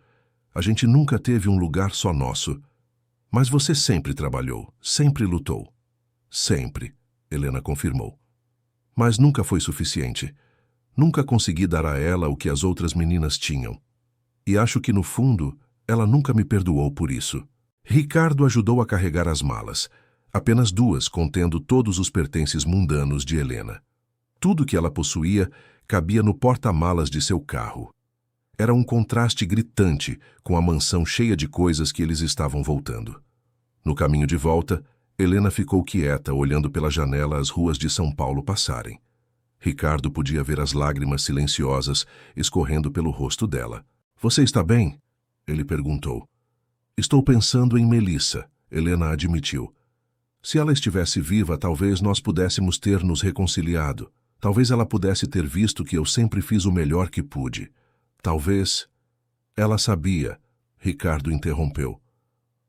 A gente nunca teve um lugar só nosso. Mas você sempre trabalhou, sempre lutou. Sempre, Helena confirmou. Mas nunca foi suficiente. Nunca consegui dar a ela o que as outras meninas tinham. E acho que, no fundo, ela nunca me perdoou por isso. Ricardo ajudou a carregar as malas, apenas duas contendo todos os pertences mundanos de Helena. Tudo que ela possuía cabia no porta-malas de seu carro. Era um contraste gritante com a mansão cheia de coisas que eles estavam voltando. No caminho de volta, Helena ficou quieta, olhando pela janela as ruas de São Paulo passarem. Ricardo podia ver as lágrimas silenciosas escorrendo pelo rosto dela. Você está bem? Ele perguntou. Estou pensando em Melissa, Helena admitiu. Se ela estivesse viva, talvez nós pudéssemos ter nos reconciliado. Talvez ela pudesse ter visto que eu sempre fiz o melhor que pude. Talvez... Ela sabia, Ricardo interrompeu.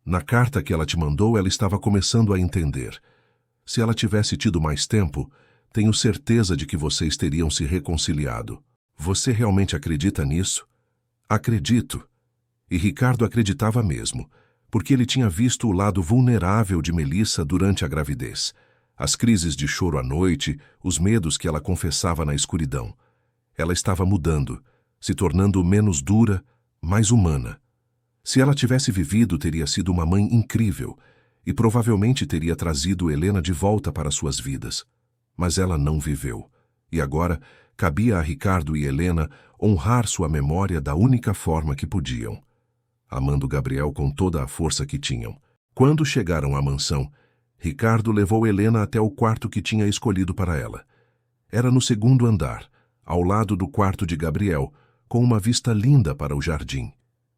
Na carta que ela te mandou, ela estava começando a entender. Se ela tivesse tido mais tempo, tenho certeza de que vocês teriam se reconciliado. Você realmente acredita nisso? Acredito. E Ricardo acreditava mesmo, porque ele tinha visto o lado vulnerável de Melissa durante a gravidez. As crises de choro à noite, os medos que ela confessava na escuridão. Ela estava mudando, se tornando menos dura, mais humana. Se ela tivesse vivido, teria sido uma mãe incrível e provavelmente teria trazido Helena de volta para suas vidas. Mas ela não viveu. E agora, cabia a Ricardo e Helena honrar sua memória da única forma que podiam, amando Gabriel com toda a força que tinham. Quando chegaram à mansão, Ricardo levou Helena até o quarto que tinha escolhido para ela. Era no segundo andar, ao lado do quarto de Gabriel, com uma vista linda para o jardim.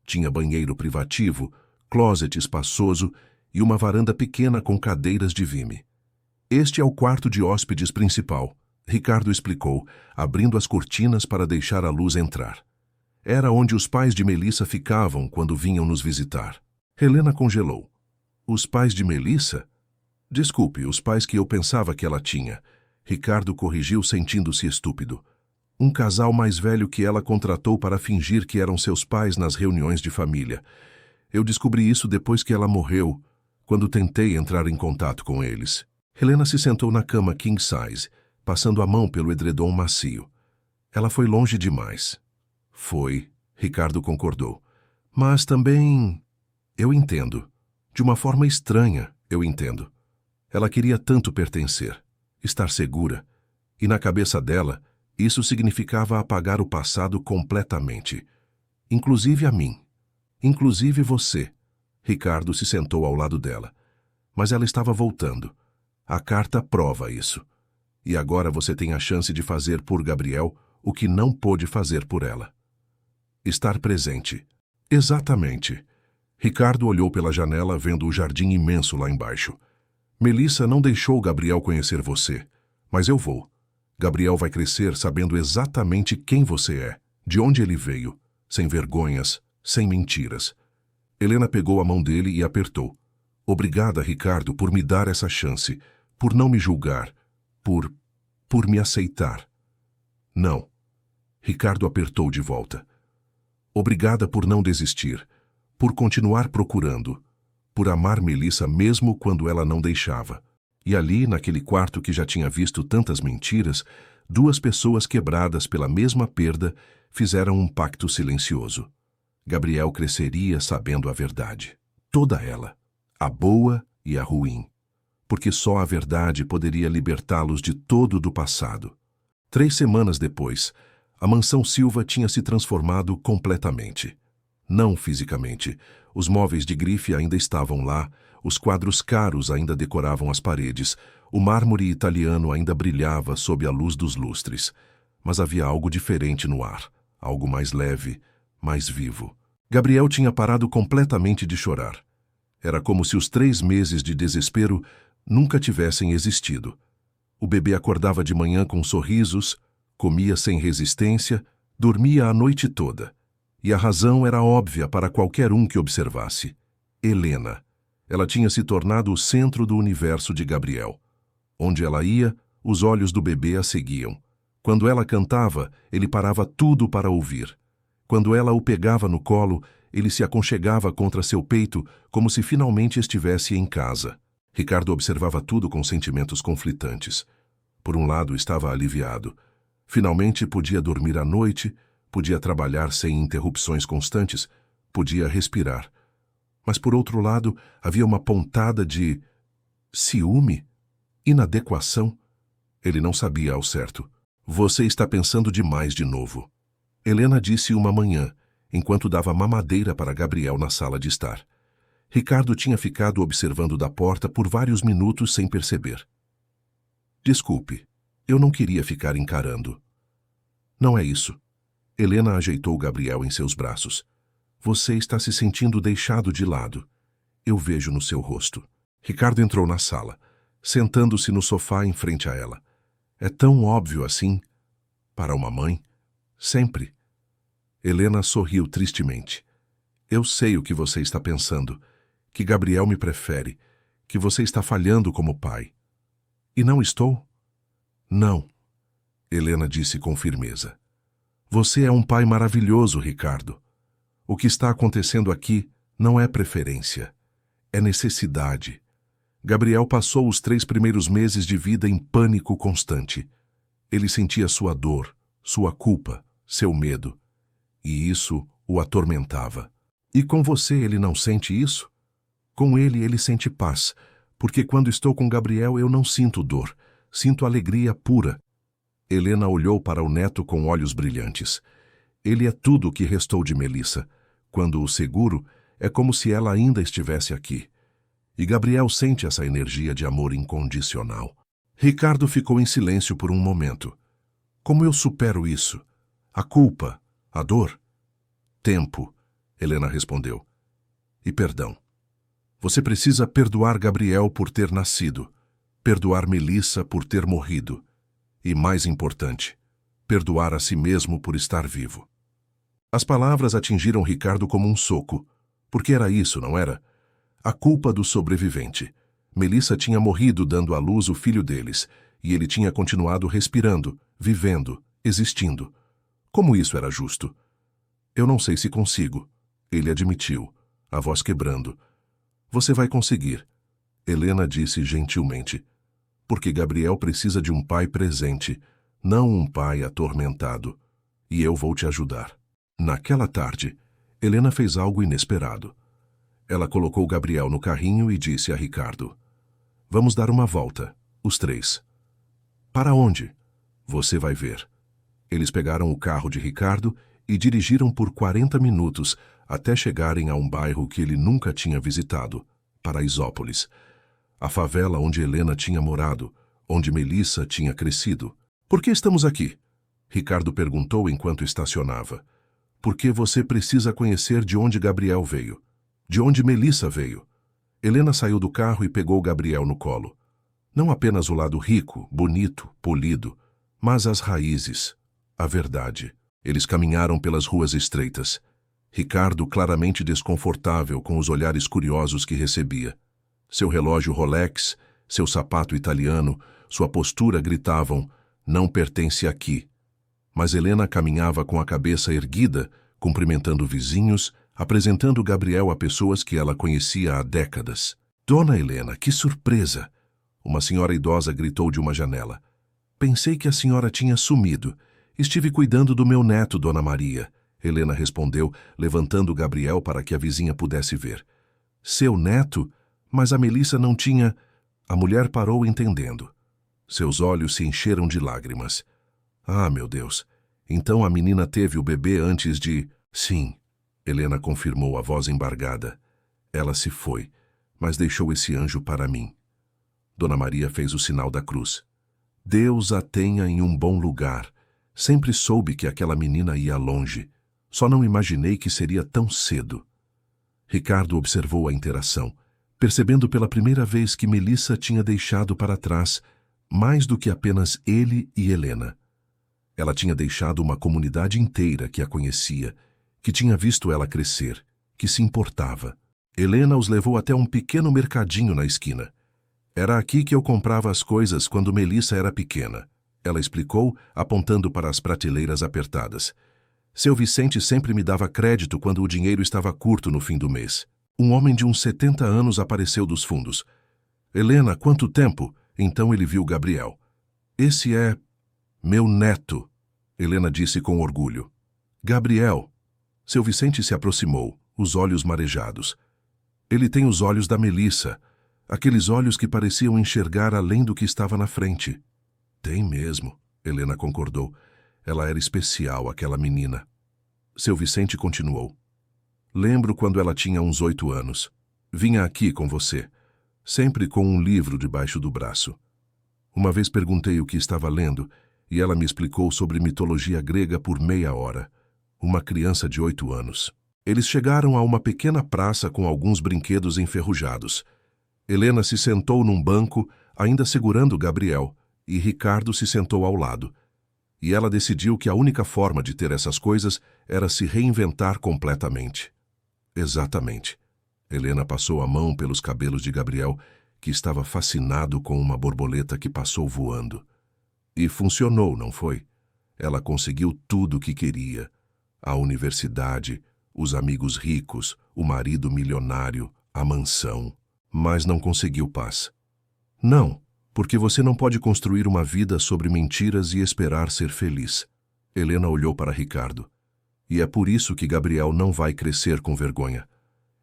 Tinha banheiro privativo, closet espaçoso e uma varanda pequena com cadeiras de vime. Este é o quarto de hóspedes principal, Ricardo explicou, abrindo as cortinas para deixar a luz entrar. Era onde os pais de Melissa ficavam quando vinham nos visitar. Helena congelou. Os pais de Melissa? Desculpe, os pais que eu pensava que ela tinha. Ricardo corrigiu, sentindo-se estúpido. Um casal mais velho que ela contratou para fingir que eram seus pais nas reuniões de família. Eu descobri isso depois que ela morreu, quando tentei entrar em contato com eles. Helena se sentou na cama king size, passando a mão pelo edredom macio. Ela foi longe demais. Foi, Ricardo concordou. Mas também... Eu entendo. De uma forma estranha, eu entendo. Ela queria tanto pertencer, estar segura, e na cabeça dela, isso significava apagar o passado completamente. Inclusive a mim. Inclusive você. Ricardo se sentou ao lado dela. Mas ela estava voltando. A carta prova isso. E agora você tem a chance de fazer por Gabriel o que não pôde fazer por ela. Estar presente. Exatamente. Ricardo olhou pela janela vendo o jardim imenso lá embaixo. Melissa não deixou Gabriel conhecer você, mas eu vou. Gabriel vai crescer sabendo exatamente quem você é, de onde ele veio, sem vergonhas, sem mentiras. Helena pegou a mão dele e apertou. Obrigada, Ricardo, por me dar essa chance, por não me julgar, por me aceitar. Não. Ricardo apertou de volta. Obrigada por não desistir, por continuar procurando, por amar Melissa mesmo quando ela não deixava. E ali, naquele quarto que já tinha visto tantas mentiras, duas pessoas quebradas pela mesma perda fizeram um pacto silencioso. Gabriel cresceria sabendo a verdade. Toda ela. A boa e a ruim. Porque só a verdade poderia libertá-los de todo do passado. 3 semanas depois, a mansão Silva tinha se transformado completamente. Não fisicamente. Os móveis de grife ainda estavam lá, os quadros caros ainda decoravam as paredes, o mármore italiano ainda brilhava sob a luz dos lustres. Mas havia algo diferente no ar, algo mais leve, mais vivo. Gabriel tinha parado completamente de chorar. Era como se os 3 meses de desespero nunca tivessem existido. O bebê acordava de manhã com sorrisos, comia sem resistência, dormia a noite toda. E a razão era óbvia para qualquer um que observasse. Helena. Ela tinha se tornado o centro do universo de Gabriel. Onde ela ia, os olhos do bebê a seguiam. Quando ela cantava, ele parava tudo para ouvir. Quando ela o pegava no colo, ele se aconchegava contra seu peito como se finalmente estivesse em casa. Ricardo observava tudo com sentimentos conflitantes. Por um lado, estava aliviado. Finalmente podia dormir à noite, podia trabalhar sem interrupções constantes, podia respirar. Mas, por outro lado, havia uma pontada de ciúme, inadequação. Ele não sabia ao certo. Você está pensando demais de novo. Helena disse uma manhã, enquanto dava mamadeira para Gabriel na sala de estar. Ricardo tinha ficado observando da porta por vários minutos sem perceber. Desculpe, eu não queria ficar encarando. Não é isso. Helena ajeitou Gabriel em seus braços. Você está se sentindo deixado de lado. Eu vejo no seu rosto. Ricardo entrou na sala, sentando-se no sofá em frente a ela. É tão óbvio assim? Para uma mãe? Sempre. Helena sorriu tristemente. Eu sei o que você está pensando, que Gabriel me prefere, que você está falhando como pai. E não estou? Não. Helena disse com firmeza. Você é um pai maravilhoso, Ricardo. O que está acontecendo aqui não é preferência, é necessidade. Gabriel passou os 3 primeiros meses de vida em pânico constante. Ele sentia sua dor, sua culpa, seu medo. E isso o atormentava. E com você ele não sente isso? Com ele sente paz, porque quando estou com Gabriel eu não sinto dor, sinto alegria pura. Helena olhou para o neto com olhos brilhantes. Ele é tudo o que restou de Melissa. Quando o seguro, é como se ela ainda estivesse aqui. E Gabriel sente essa energia de amor incondicional. Ricardo ficou em silêncio por um momento. Como eu supero isso? A culpa? A dor? Tempo, Helena respondeu. E perdão. Você precisa perdoar Gabriel por ter nascido, perdoar Melissa por ter morrido. E, mais importante, perdoar a si mesmo por estar vivo. As palavras atingiram Ricardo como um soco, porque era isso, não era? A culpa do sobrevivente. Melissa tinha morrido dando à luz o filho deles, e ele tinha continuado respirando, vivendo, existindo. Como isso era justo? Eu não sei se consigo, ele admitiu, a voz quebrando. Você vai conseguir, Helena disse gentilmente. Porque Gabriel precisa de um pai presente, não um pai atormentado. E eu vou te ajudar. Naquela tarde, Helena fez algo inesperado. Ela colocou Gabriel no carrinho e disse a Ricardo, Vamos dar uma volta, os três. Para onde? Você vai ver. Eles pegaram o carro de Ricardo e dirigiram por 40 minutos até chegarem a um bairro que ele nunca tinha visitado, Paraisópolis. A favela onde Helena tinha morado, onde Melissa tinha crescido. Por que estamos aqui? Ricardo perguntou enquanto estacionava. Porque você precisa conhecer de onde Gabriel veio. De onde Melissa veio. Helena saiu do carro e pegou Gabriel no colo. Não apenas o lado rico, bonito, polido, mas as raízes, a verdade. Eles caminharam pelas ruas estreitas. Ricardo claramente desconfortável com os olhares curiosos que recebia. Seu relógio Rolex, seu sapato italiano, sua postura gritavam, não pertence aqui. Mas Helena caminhava com a cabeça erguida, cumprimentando vizinhos, apresentando Gabriel a pessoas que ela conhecia há décadas. Dona Helena, que surpresa! Uma senhora idosa gritou de uma janela. Pensei que a senhora tinha sumido. Estive cuidando do meu neto, Dona Maria. Helena respondeu, levantando Gabriel para que a vizinha pudesse ver. Seu neto? Mas a Melissa não tinha... A mulher parou entendendo. Seus olhos se encheram de lágrimas. Ah, meu Deus! Então a menina teve o bebê antes de... Sim, Helena confirmou a voz embargada. Ela se foi, mas deixou esse anjo para mim. Dona Maria fez o sinal da cruz. Deus a tenha em um bom lugar. Sempre soube que aquela menina ia longe. Só não imaginei que seria tão cedo. Ricardo observou a interação, percebendo pela primeira vez que Melissa tinha deixado para trás mais do que apenas ele e Helena. Ela tinha deixado uma comunidade inteira que a conhecia, que tinha visto ela crescer, que se importava. Helena os levou até um pequeno mercadinho na esquina. Era aqui que eu comprava as coisas quando Melissa era pequena, ela explicou, apontando para as prateleiras apertadas. Seu Vicente sempre me dava crédito quando o dinheiro estava curto no fim do mês. Um homem de uns 70 anos apareceu dos fundos. Helena, quanto tempo? Então ele viu Gabriel. Esse é... meu neto, Helena disse com orgulho. Gabriel. Seu Vicente se aproximou, os olhos marejados. Ele tem os olhos da Melissa, aqueles olhos que pareciam enxergar além do que estava na frente. Tem mesmo, Helena concordou. Ela era especial, aquela menina. Seu Vicente continuou. Lembro quando ela tinha uns 8 anos. Vinha aqui com você, sempre com um livro debaixo do braço. Uma vez perguntei o que estava lendo e ela me explicou sobre mitologia grega por meia hora. Uma criança de 8 anos. Eles chegaram a uma pequena praça com alguns brinquedos enferrujados. Helena se sentou num banco, ainda segurando Gabriel, e Ricardo se sentou ao lado. E ela decidiu que a única forma de ter essas coisas era se reinventar completamente. Exatamente. Helena passou a mão pelos cabelos de Gabriel, que estava fascinado com uma borboleta que passou voando. E funcionou, não foi? Ela conseguiu tudo o que queria. A universidade, os amigos ricos, o marido milionário, a mansão. Mas não conseguiu paz. Não, porque você não pode construir uma vida sobre mentiras e esperar ser feliz. Helena olhou para Ricardo. E é por isso que Gabriel não vai crescer com vergonha.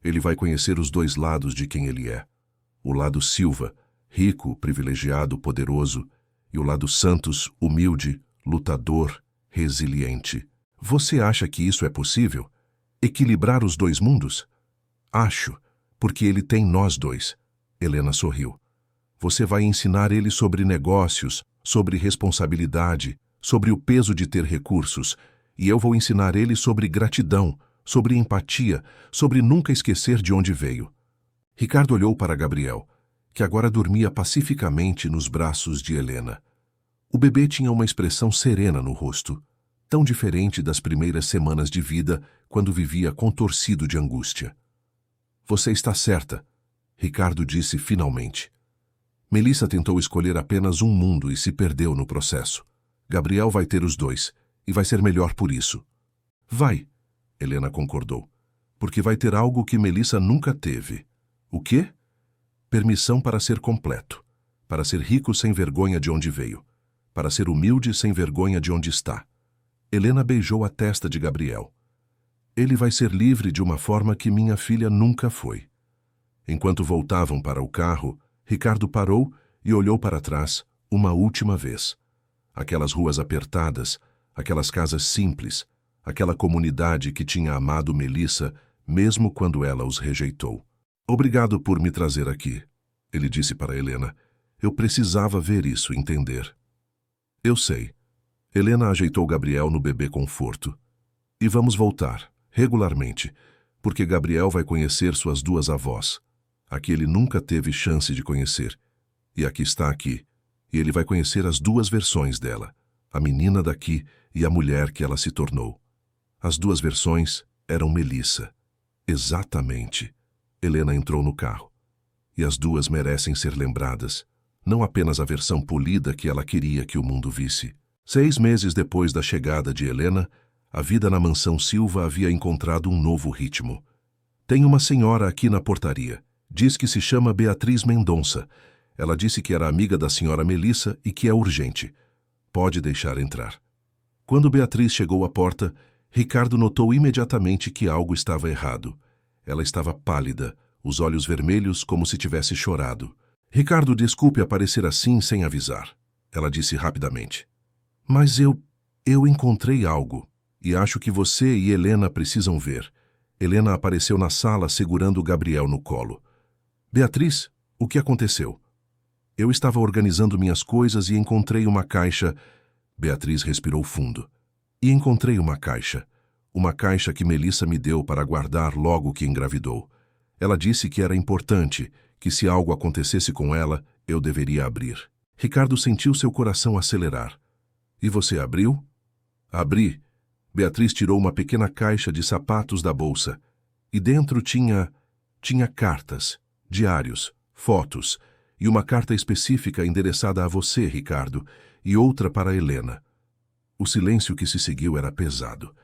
Ele vai conhecer os dois lados de quem ele é. O lado Silva, rico, privilegiado, poderoso, e o lado Santos, humilde, lutador, resiliente. Você acha que isso é possível? Equilibrar os dois mundos? Acho, porque ele tem nós dois. Helena sorriu. Você vai ensinar ele sobre negócios, sobre responsabilidade, sobre o peso de ter recursos, e eu vou ensinar ele sobre gratidão, sobre empatia, sobre nunca esquecer de onde veio. Ricardo olhou para Gabriel, que agora dormia pacificamente nos braços de Helena. O bebê tinha uma expressão serena no rosto, tão diferente das primeiras semanas de vida, quando vivia contorcido de angústia. Você está certa, Ricardo disse finalmente. Melissa tentou escolher apenas um mundo e se perdeu no processo. Gabriel vai ter os dois, e vai ser melhor por isso. Vai, Helena concordou, porque vai ter algo que Melissa nunca teve. O quê? Permissão para ser completo, para ser rico sem vergonha de onde veio, para ser humilde sem vergonha de onde está. Helena beijou a testa de Gabriel. Ele vai ser livre de uma forma que minha filha nunca foi. Enquanto voltavam para o carro, Ricardo parou e olhou para trás uma última vez. Aquelas ruas apertadas, aquelas casas simples, aquela comunidade que tinha amado Melissa mesmo quando ela os rejeitou. Obrigado por me trazer aqui, ele disse para Helena. Eu precisava ver isso e entender. Eu sei. Helena ajeitou Gabriel no bebê conforto. E vamos voltar, regularmente, porque Gabriel vai conhecer suas duas avós, a que ele nunca teve chance de conhecer. E aqui está aqui. E ele vai conhecer as duas versões dela, a menina daqui e a mulher que ela se tornou. As duas versões eram Melissa. Exatamente. Helena entrou no carro. E as duas merecem ser lembradas, não apenas a versão polida que ela queria que o mundo visse. 6 meses depois da chegada de Helena, a vida na mansão Silva havia encontrado um novo ritmo. Tem uma senhora aqui na portaria. Diz que se chama Beatriz Mendonça. Ela disse que era amiga da senhora Melissa e que é urgente. Pode deixar entrar. Quando Beatriz chegou à porta, Ricardo notou imediatamente que algo estava errado. Ela estava pálida, os olhos vermelhos como se tivesse chorado. Ricardo, desculpe aparecer assim sem avisar. Ela disse rapidamente. Mas eu encontrei algo, e acho que você e Helena precisam ver. Helena apareceu na sala segurando Gabriel no colo. Beatriz, o que aconteceu? Eu estava organizando minhas coisas e encontrei uma caixa. Beatriz respirou fundo. E encontrei uma caixa. Uma caixa que Melissa me deu para guardar logo que engravidou. Ela disse que era importante, que se algo acontecesse com ela, eu deveria abrir. Ricardo sentiu seu coração acelerar. E você abriu? Abri. Beatriz tirou uma pequena caixa de sapatos da bolsa. E dentro tinha cartas, diários, fotos, e uma carta específica endereçada a você, Ricardo, e outra para Helena. O silêncio que se seguiu era pesado.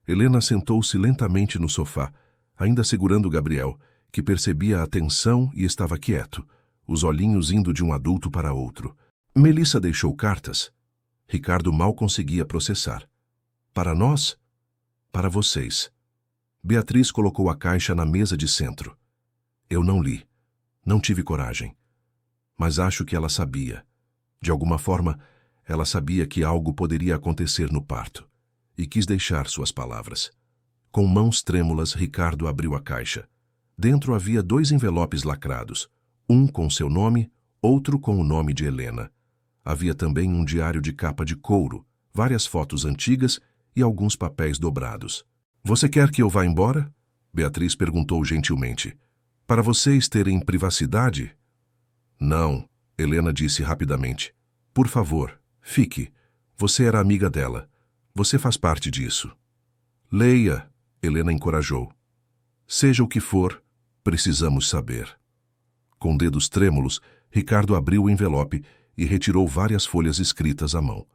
Helena sentou-se lentamente no sofá, ainda segurando Gabriel, que percebia a tensão e estava quieto, os olhinhos indo de um adulto para outro. Melissa deixou cartas? Ricardo mal conseguia processar. Para nós? Para vocês. Beatriz colocou a caixa na mesa de centro. Eu não li. Não tive coragem. Mas acho que ela sabia. De alguma forma, ela sabia que algo poderia acontecer no parto. E quis deixar suas palavras. Com mãos trêmulas, Ricardo abriu a caixa. Dentro havia 2 envelopes lacrados, um com seu nome, outro com o nome de Helena. Havia também um diário de capa de couro, várias fotos antigas e alguns papéis dobrados. Você quer que eu vá embora? Beatriz perguntou gentilmente. Para vocês terem privacidade? Não, Helena disse rapidamente. Por favor, fique. Você era amiga dela. Você faz parte disso. Leia, Helena encorajou. Seja o que for, precisamos saber. Com dedos trêmulos, Ricardo abriu o envelope e retirou várias folhas escritas à mão.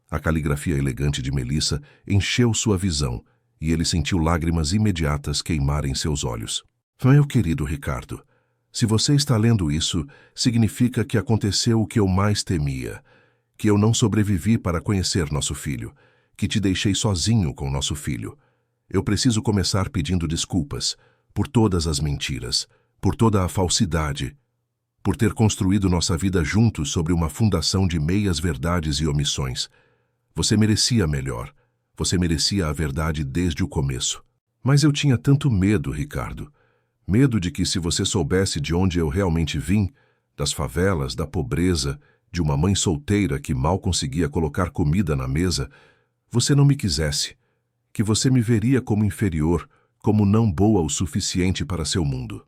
A caligrafia elegante de Melissa encheu sua visão e ele sentiu lágrimas imediatas queimarem seus olhos. Meu querido Ricardo, se você está lendo isso, significa que aconteceu o que eu mais temia, que eu não sobrevivi para conhecer nosso filho, que te deixei sozinho com nosso filho. Eu preciso começar pedindo desculpas por todas as mentiras, por toda a falsidade, por ter construído nossa vida juntos sobre uma fundação de meias verdades e omissões. Você merecia melhor. Você merecia a verdade desde o começo. Mas eu tinha tanto medo, Ricardo. Medo de que, se você soubesse de onde eu realmente vim, das favelas, da pobreza, de uma mãe solteira que mal conseguia colocar comida na mesa, você não me quisesse, que você me veria como inferior, como não boa o suficiente para seu mundo.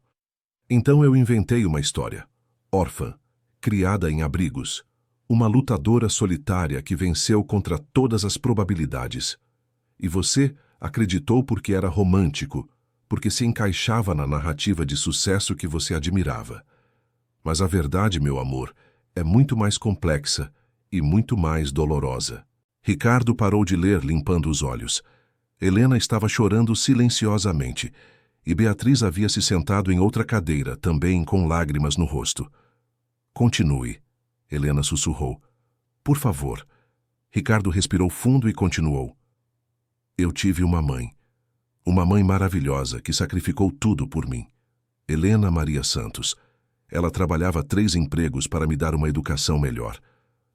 Então eu inventei uma história. Órfã, criada em abrigos, uma lutadora solitária que venceu contra todas as probabilidades. E você acreditou porque era romântico, porque se encaixava na narrativa de sucesso que você admirava. Mas a verdade, meu amor, é muito mais complexa e muito mais dolorosa. Ricardo parou de ler, limpando os olhos. Helena estava chorando silenciosamente, e Beatriz havia se sentado em outra cadeira, também com lágrimas no rosto. Continue, Helena sussurrou. Por favor. Ricardo respirou fundo e continuou. Eu tive uma mãe maravilhosa que sacrificou tudo por mim. Helena Maria Santos. Ela trabalhava 3 empregos para me dar uma educação melhor.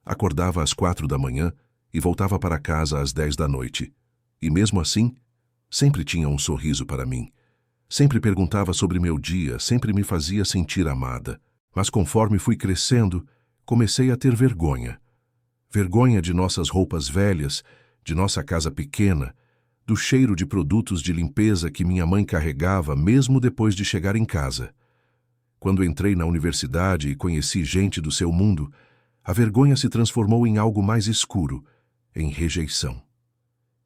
Acordava às 4 da manhã e voltava para casa às 10 da noite. E mesmo assim, sempre tinha um sorriso para mim. Sempre perguntava sobre meu dia, sempre me fazia sentir amada. Mas conforme fui crescendo, comecei a ter vergonha. Vergonha de nossas roupas velhas, de nossa casa pequena, do cheiro de produtos de limpeza que minha mãe carregava mesmo depois de chegar em casa. Quando entrei na universidade e conheci gente do seu mundo, a vergonha se transformou em algo mais escuro, em rejeição.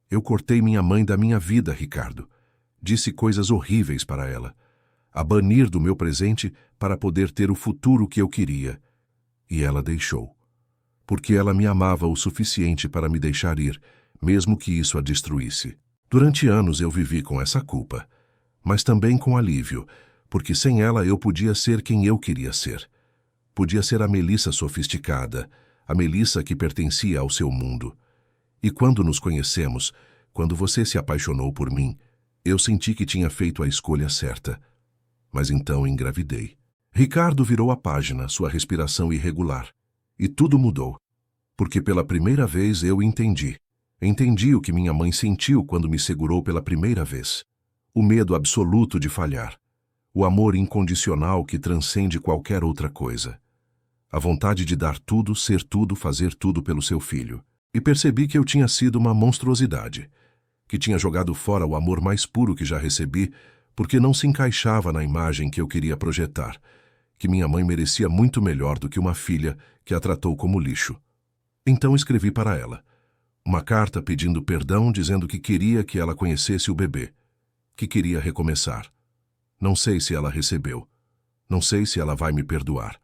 Eu cortei minha mãe da minha vida, Ricardo. Disse coisas horríveis para ela, a banir do meu presente para poder ter o futuro que eu queria. E ela deixou. Porque ela me amava o suficiente para me deixar ir, mesmo que isso a destruísse. Durante anos eu vivi com essa culpa, mas também com alívio, porque sem ela eu podia ser quem eu queria ser. Podia ser a Melissa sofisticada, a Melissa que pertencia ao seu mundo. E quando nos conhecemos, quando você se apaixonou por mim, eu senti que tinha feito a escolha certa. Mas então engravidei. Ricardo virou a página, sua respiração irregular. E tudo mudou. Porque pela primeira vez eu entendi. Entendi o que minha mãe sentiu quando me segurou pela primeira vez. O medo absoluto de falhar. O amor incondicional que transcende qualquer outra coisa. A vontade de dar tudo, ser tudo, fazer tudo pelo seu filho. E percebi que eu tinha sido uma monstruosidade. Que tinha jogado fora o amor mais puro que já recebi, porque não se encaixava na imagem que eu queria projetar. Que minha mãe merecia muito melhor do que uma filha que a tratou como lixo. Então escrevi para ela. Uma carta pedindo perdão, dizendo que queria que ela conhecesse o bebê. Que queria recomeçar. Não sei se ela recebeu. Não sei se ela vai me perdoar.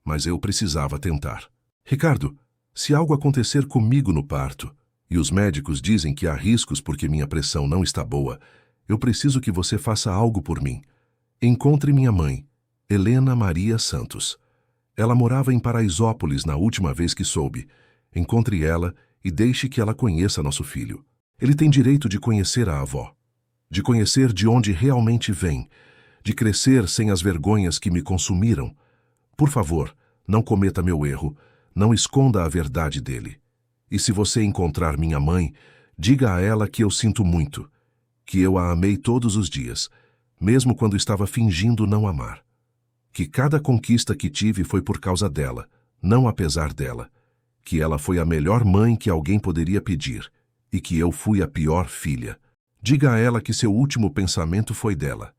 Mas eu precisava tentar. Ricardo, se algo acontecer comigo no parto, e os médicos dizem que há riscos porque minha pressão não está boa, eu preciso que você faça algo por mim. Encontre minha mãe, Helena Maria Santos. Ela morava em Paraisópolis na última vez que soube. Encontre ela e deixe que ela conheça nosso filho. Ele tem direito de conhecer a avó. De conhecer de onde realmente vem. De crescer sem as vergonhas que me consumiram. Por favor, não cometa meu erro. Não esconda a verdade dele. E se você encontrar minha mãe, diga a ela que eu sinto muito. Que eu a amei todos os dias, mesmo quando estava fingindo não amar. Que cada conquista que tive foi por causa dela, não apesar dela. Que ela foi a melhor mãe que alguém poderia pedir, e que eu fui a pior filha. Diga a ela que seu último pensamento foi dela.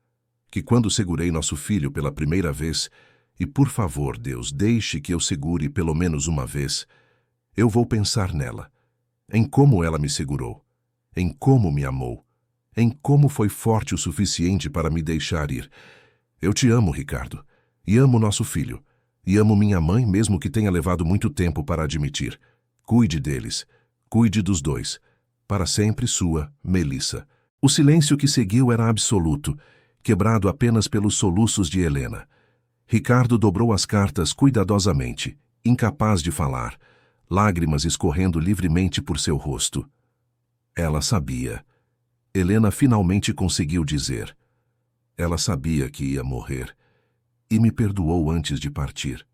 Que quando segurei nosso filho pela primeira vez, e por favor, Deus, deixe que eu segure pelo menos uma vez, eu vou pensar nela, em como ela me segurou, em como me amou, em como foi forte o suficiente para me deixar ir. Eu te amo, Ricardo, e amo nosso filho, e amo minha mãe mesmo que tenha levado muito tempo para admitir. Cuide deles, cuide dos dois. Para sempre sua, Melissa. O silêncio que seguiu era absoluto, quebrado apenas pelos soluços de Helena. Ricardo dobrou as cartas cuidadosamente, incapaz de falar, lágrimas escorrendo livremente por seu rosto. Ela sabia. Helena finalmente conseguiu dizer. Ela sabia que ia morrer, e me perdoou antes de partir.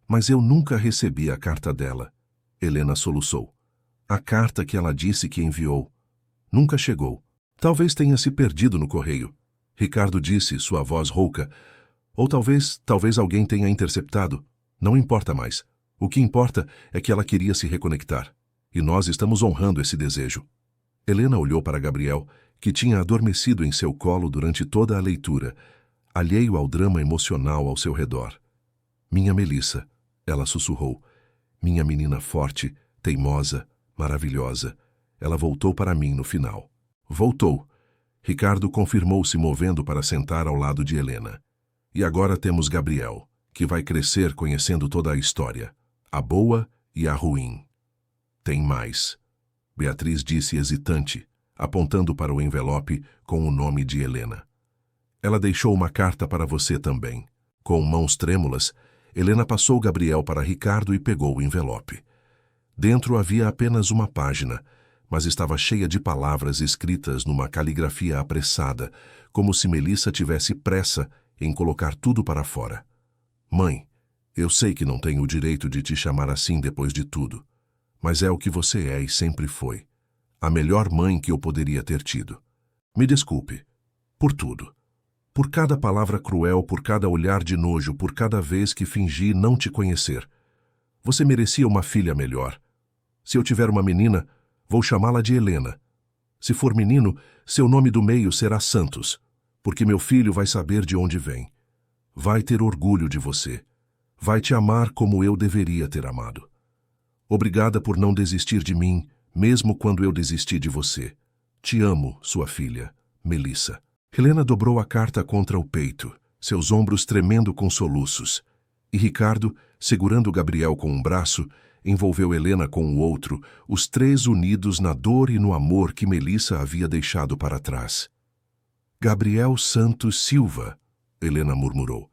Mas eu nunca recebi a carta dela. Helena soluçou. A carta que ela disse que enviou. Nunca chegou. Talvez tenha se perdido no correio. Ricardo disse, sua voz rouca. Ou talvez alguém tenha interceptado. Não importa mais. O que importa é que ela queria se reconectar. E nós estamos honrando esse desejo. Helena olhou para Gabriel, que tinha adormecido em seu colo durante toda a leitura, alheio ao drama emocional ao seu redor. Minha Melissa, ela sussurrou. Minha menina forte, teimosa, maravilhosa. Ela voltou para mim no final. Voltou. Ricardo confirmou se movendo para sentar ao lado de Helena. E agora temos Gabriel, que vai crescer conhecendo toda a história, a boa e a ruim. Tem mais. Beatriz disse hesitante, apontando para o envelope com o nome de Helena. Ela deixou uma carta para você também. Com mãos trêmulas, Helena passou Gabriel para Ricardo e pegou o envelope. Dentro havia apenas uma página, mas estava cheia de palavras escritas numa caligrafia apressada, como se Melissa tivesse pressa em colocar tudo para fora. Mãe, eu sei que não tenho o direito de te chamar assim depois de tudo, mas é o que você é e sempre foi. A melhor mãe que eu poderia ter tido. Me desculpe. Por tudo. Por cada palavra cruel, por cada olhar de nojo, por cada vez que fingi não te conhecer. Você merecia uma filha melhor. Se eu tiver uma menina, vou chamá-la de Helena. Se for menino, seu nome do meio será Santos, porque meu filho vai saber de onde vem. Vai ter orgulho de você. Vai te amar como eu deveria ter amado. Obrigada por não desistir de mim, mesmo quando eu desisti de você. Te amo, sua filha, Melissa. Helena dobrou a carta contra o peito, seus ombros tremendo com soluços. E Ricardo, segurando Gabriel com um braço, envolveu Helena com o outro, os três unidos na dor e no amor que Melissa havia deixado para trás. Gabriel Santos Silva, Helena murmurou.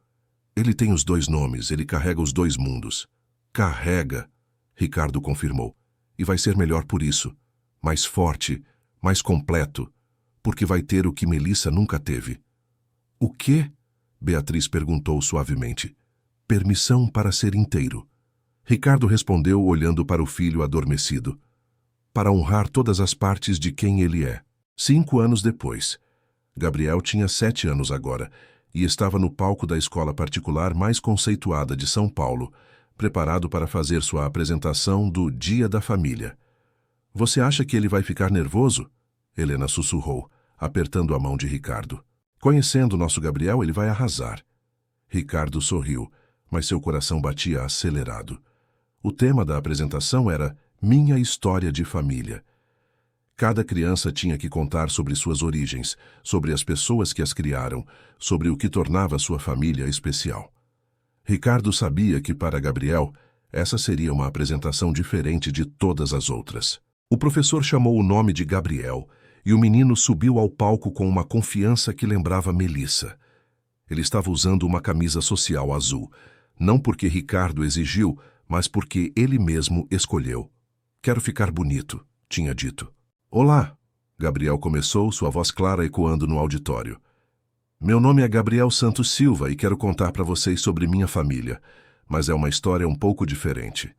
Ele tem os dois nomes, ele carrega os dois mundos. Carrega, Ricardo confirmou. E vai ser melhor por isso. Mais forte, mais completo, porque vai ter o que Melissa nunca teve. O quê? Beatriz perguntou suavemente. Permissão para ser inteiro. Ricardo respondeu olhando para o filho adormecido. Para honrar todas as partes de quem ele é. 5 anos depois. Gabriel tinha 7 anos agora e estava no palco da escola particular mais conceituada de São Paulo, preparado para fazer sua apresentação do Dia da Família. Você acha que ele vai ficar nervoso? Helena sussurrou, apertando a mão de Ricardo. Conhecendo nosso Gabriel, ele vai arrasar. Ricardo sorriu, mas seu coração batia acelerado. O tema da apresentação era Minha História de Família. Cada criança tinha que contar sobre suas origens, sobre as pessoas que as criaram, sobre o que tornava sua família especial. Ricardo sabia que, para Gabriel, essa seria uma apresentação diferente de todas as outras. O professor chamou o nome de Gabriel e o menino subiu ao palco com uma confiança que lembrava Melissa. Ele estava usando uma camisa social azul, não porque Ricardo exigiu, mas porque ele mesmo escolheu. Quero ficar bonito, tinha dito. Olá, Gabriel começou, sua voz clara ecoando no auditório. Meu nome é Gabriel Santos Silva e quero contar para vocês sobre minha família, mas é uma história um pouco diferente.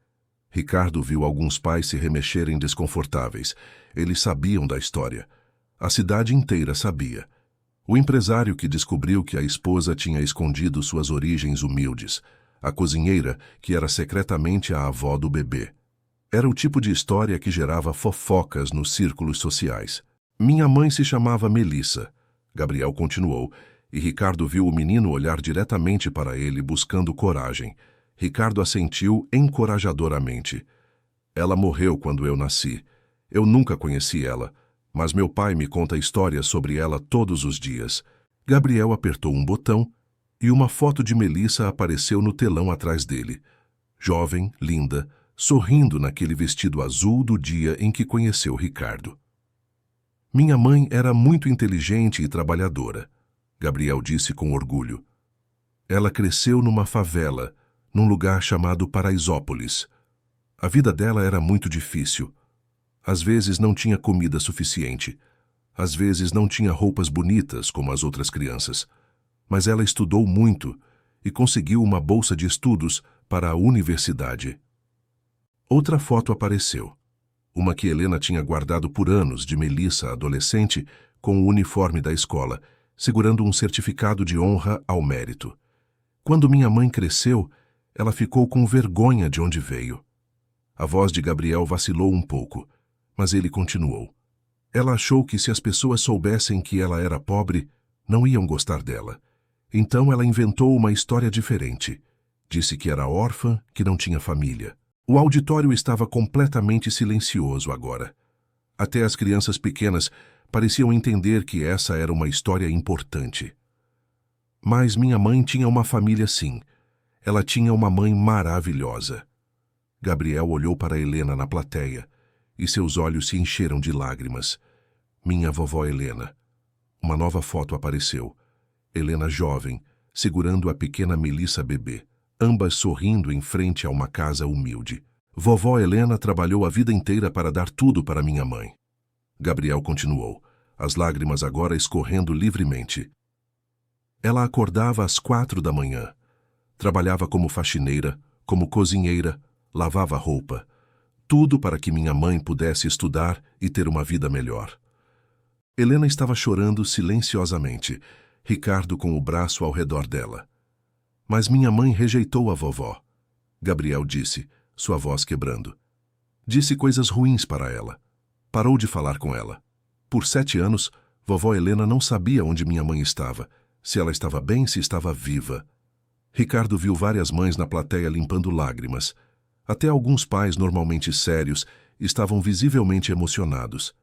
Ricardo viu alguns pais se remexerem desconfortáveis. Eles sabiam da história. A cidade inteira sabia. O empresário que descobriu que a esposa tinha escondido suas origens humildes. A cozinheira, que era secretamente a avó do bebê. Era o tipo de história que gerava fofocas nos círculos sociais. Minha mãe se chamava Melissa. Gabriel continuou, e Ricardo viu o menino olhar diretamente para ele, buscando coragem. Ricardo assentiu encorajadoramente. Ela morreu quando eu nasci. Eu nunca conheci ela, mas meu pai me conta histórias sobre ela todos os dias. Gabriel apertou um botão e uma foto de Melissa apareceu no telão atrás dele. Jovem, linda, sorrindo naquele vestido azul do dia em que conheceu Ricardo. Minha mãe era muito inteligente e trabalhadora, Gabriel disse com orgulho. Ela cresceu numa favela, num lugar chamado Paraisópolis. A vida dela era muito difícil. Às vezes não tinha comida suficiente. Às vezes não tinha roupas bonitas como as outras crianças. Mas ela estudou muito e conseguiu uma bolsa de estudos para a universidade. Outra foto apareceu. Uma que Helena tinha guardado por anos de Melissa, adolescente, com o uniforme da escola, segurando um certificado de honra ao mérito. Quando minha mãe cresceu, ela ficou com vergonha de onde veio. A voz de Gabriel vacilou um pouco, mas ele continuou. Ela achou que se as pessoas soubessem que ela era pobre, não iam gostar dela. Então ela inventou uma história diferente. Disse que era órfã, que não tinha família. O auditório estava completamente silencioso agora. Até as crianças pequenas pareciam entender que essa era uma história importante. Mas minha mãe tinha uma família sim. Ela tinha uma mãe maravilhosa. Gabriel olhou para Helena na plateia e seus olhos se encheram de lágrimas. Minha vovó Helena. Uma nova foto apareceu. Helena jovem, segurando a pequena Melissa bebê, ambas sorrindo em frente a uma casa humilde. Vovó Helena trabalhou a vida inteira para dar tudo para minha mãe. Gabriel continuou, as lágrimas agora escorrendo livremente. Ela acordava às 4 da manhã. Trabalhava como faxineira, como cozinheira, lavava roupa. Tudo para que minha mãe pudesse estudar e ter uma vida melhor. Helena estava chorando silenciosamente, Ricardo com o braço ao redor dela. Mas minha mãe rejeitou a vovó. Gabriel disse, sua voz quebrando. Disse coisas ruins para ela. Parou de falar com ela. Por 7 anos, vovó Helena não sabia onde minha mãe estava, se ela estava bem, se estava viva. Ricardo viu várias mães na plateia limpando lágrimas. Até alguns pais, normalmente sérios, estavam visivelmente emocionados.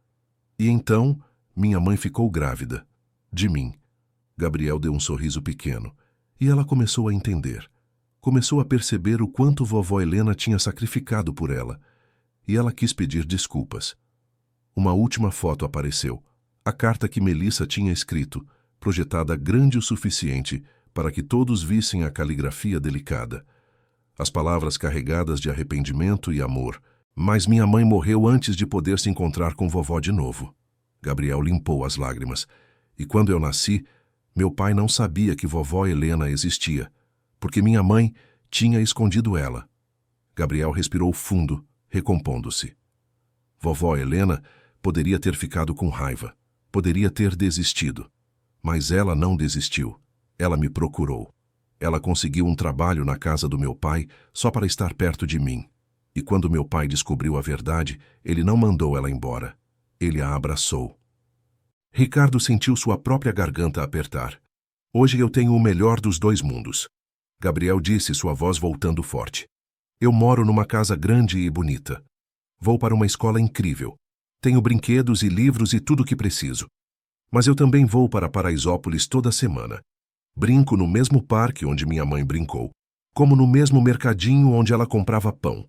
E então, minha mãe ficou grávida. De mim. Gabriel deu um sorriso pequeno. E ela começou a entender. Começou a perceber o quanto vovó Helena tinha sacrificado por ela. E ela quis pedir desculpas. Uma última foto apareceu. A carta que Melissa tinha escrito, projetada grande o suficiente para que todos vissem a caligrafia delicada. As palavras carregadas de arrependimento e amor. Mas minha mãe morreu antes de poder se encontrar com vovó de novo. Gabriel limpou as lágrimas. E quando eu nasci, meu pai não sabia que vovó Helena existia, porque minha mãe tinha escondido ela. Gabriel respirou fundo, recompondo-se. Vovó Helena poderia ter ficado com raiva, poderia ter desistido. Mas ela não desistiu. Ela me procurou. Ela conseguiu um trabalho na casa do meu pai só para estar perto de mim. E quando meu pai descobriu a verdade, ele não mandou ela embora. Ele a abraçou. Ricardo sentiu sua própria garganta apertar. Hoje eu tenho o melhor dos 2 mundos. Gabriel disse, sua voz voltando forte. Eu moro numa casa grande e bonita. Vou para uma escola incrível. Tenho brinquedos e livros e tudo o que preciso. Mas eu também vou para Paraisópolis toda semana. Brinco no mesmo parque onde minha mãe brincou. Como no mesmo mercadinho onde ela comprava pão.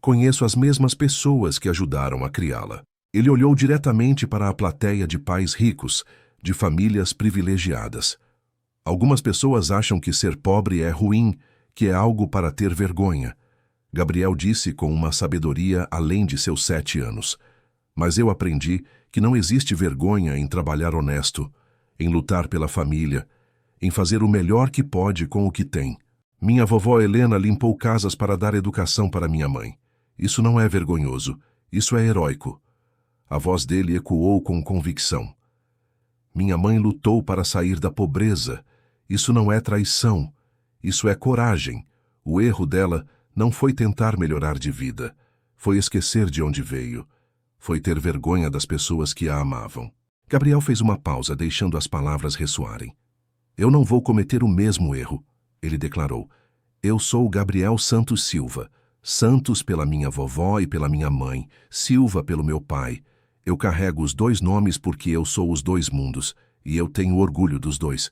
Conheço as mesmas pessoas que ajudaram a criá-la. Ele olhou diretamente para a plateia de pais ricos, de famílias privilegiadas. Algumas pessoas acham que ser pobre é ruim, que é algo para ter vergonha. Gabriel disse com uma sabedoria além de seus 7 anos. Mas eu aprendi que não existe vergonha em trabalhar honesto, em lutar pela família, em fazer o melhor que pode com o que tem. Minha vovó Helena limpou casas para dar educação para minha mãe. Isso não é vergonhoso, isso é heróico. A voz dele ecoou com convicção. Minha mãe lutou para sair da pobreza. Isso não é traição. Isso é coragem. O erro dela não foi tentar melhorar de vida. Foi esquecer de onde veio. Foi ter vergonha das pessoas que a amavam. Gabriel fez uma pausa, deixando as palavras ressoarem. Eu não vou cometer o mesmo erro, ele declarou. Eu sou Gabriel Santos Silva. Santos pela minha vovó e pela minha mãe. Silva pelo meu pai. Eu carrego os 2 nomes porque eu sou os 2 mundos, e eu tenho orgulho dos 2.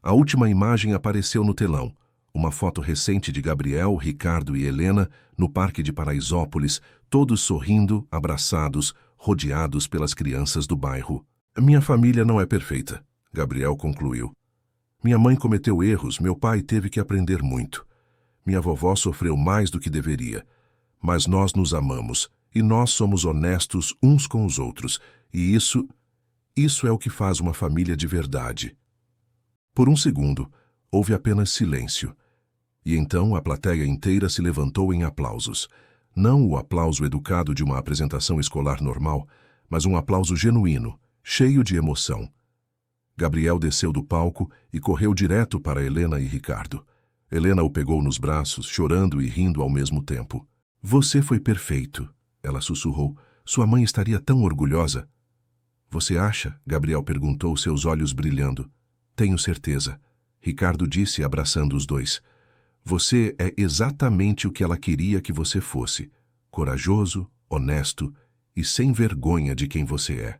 A última imagem apareceu no telão, uma foto recente de Gabriel, Ricardo e Helena no parque de Paraisópolis, todos sorrindo, abraçados, rodeados pelas crianças do bairro. Minha família não é perfeita, Gabriel concluiu. Minha mãe cometeu erros, meu pai teve que aprender muito. Minha vovó sofreu mais do que deveria, mas nós nos amamos. E nós somos honestos uns com os outros, e isso é o que faz uma família de verdade. Por um segundo, houve apenas silêncio. E então a plateia inteira se levantou em aplausos. Não o aplauso educado de uma apresentação escolar normal, mas um aplauso genuíno, cheio de emoção. Gabriel desceu do palco e correu direto para Helena e Ricardo. Helena o pegou nos braços, chorando e rindo ao mesmo tempo. Você foi perfeito. Ela sussurrou. Sua mãe estaria tão orgulhosa. Você acha? Gabriel perguntou, seus olhos brilhando. Tenho certeza. Ricardo disse, abraçando os 2. Você é exatamente o que ela queria que você fosse. Corajoso, honesto e sem vergonha de quem você é.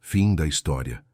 Fim da história.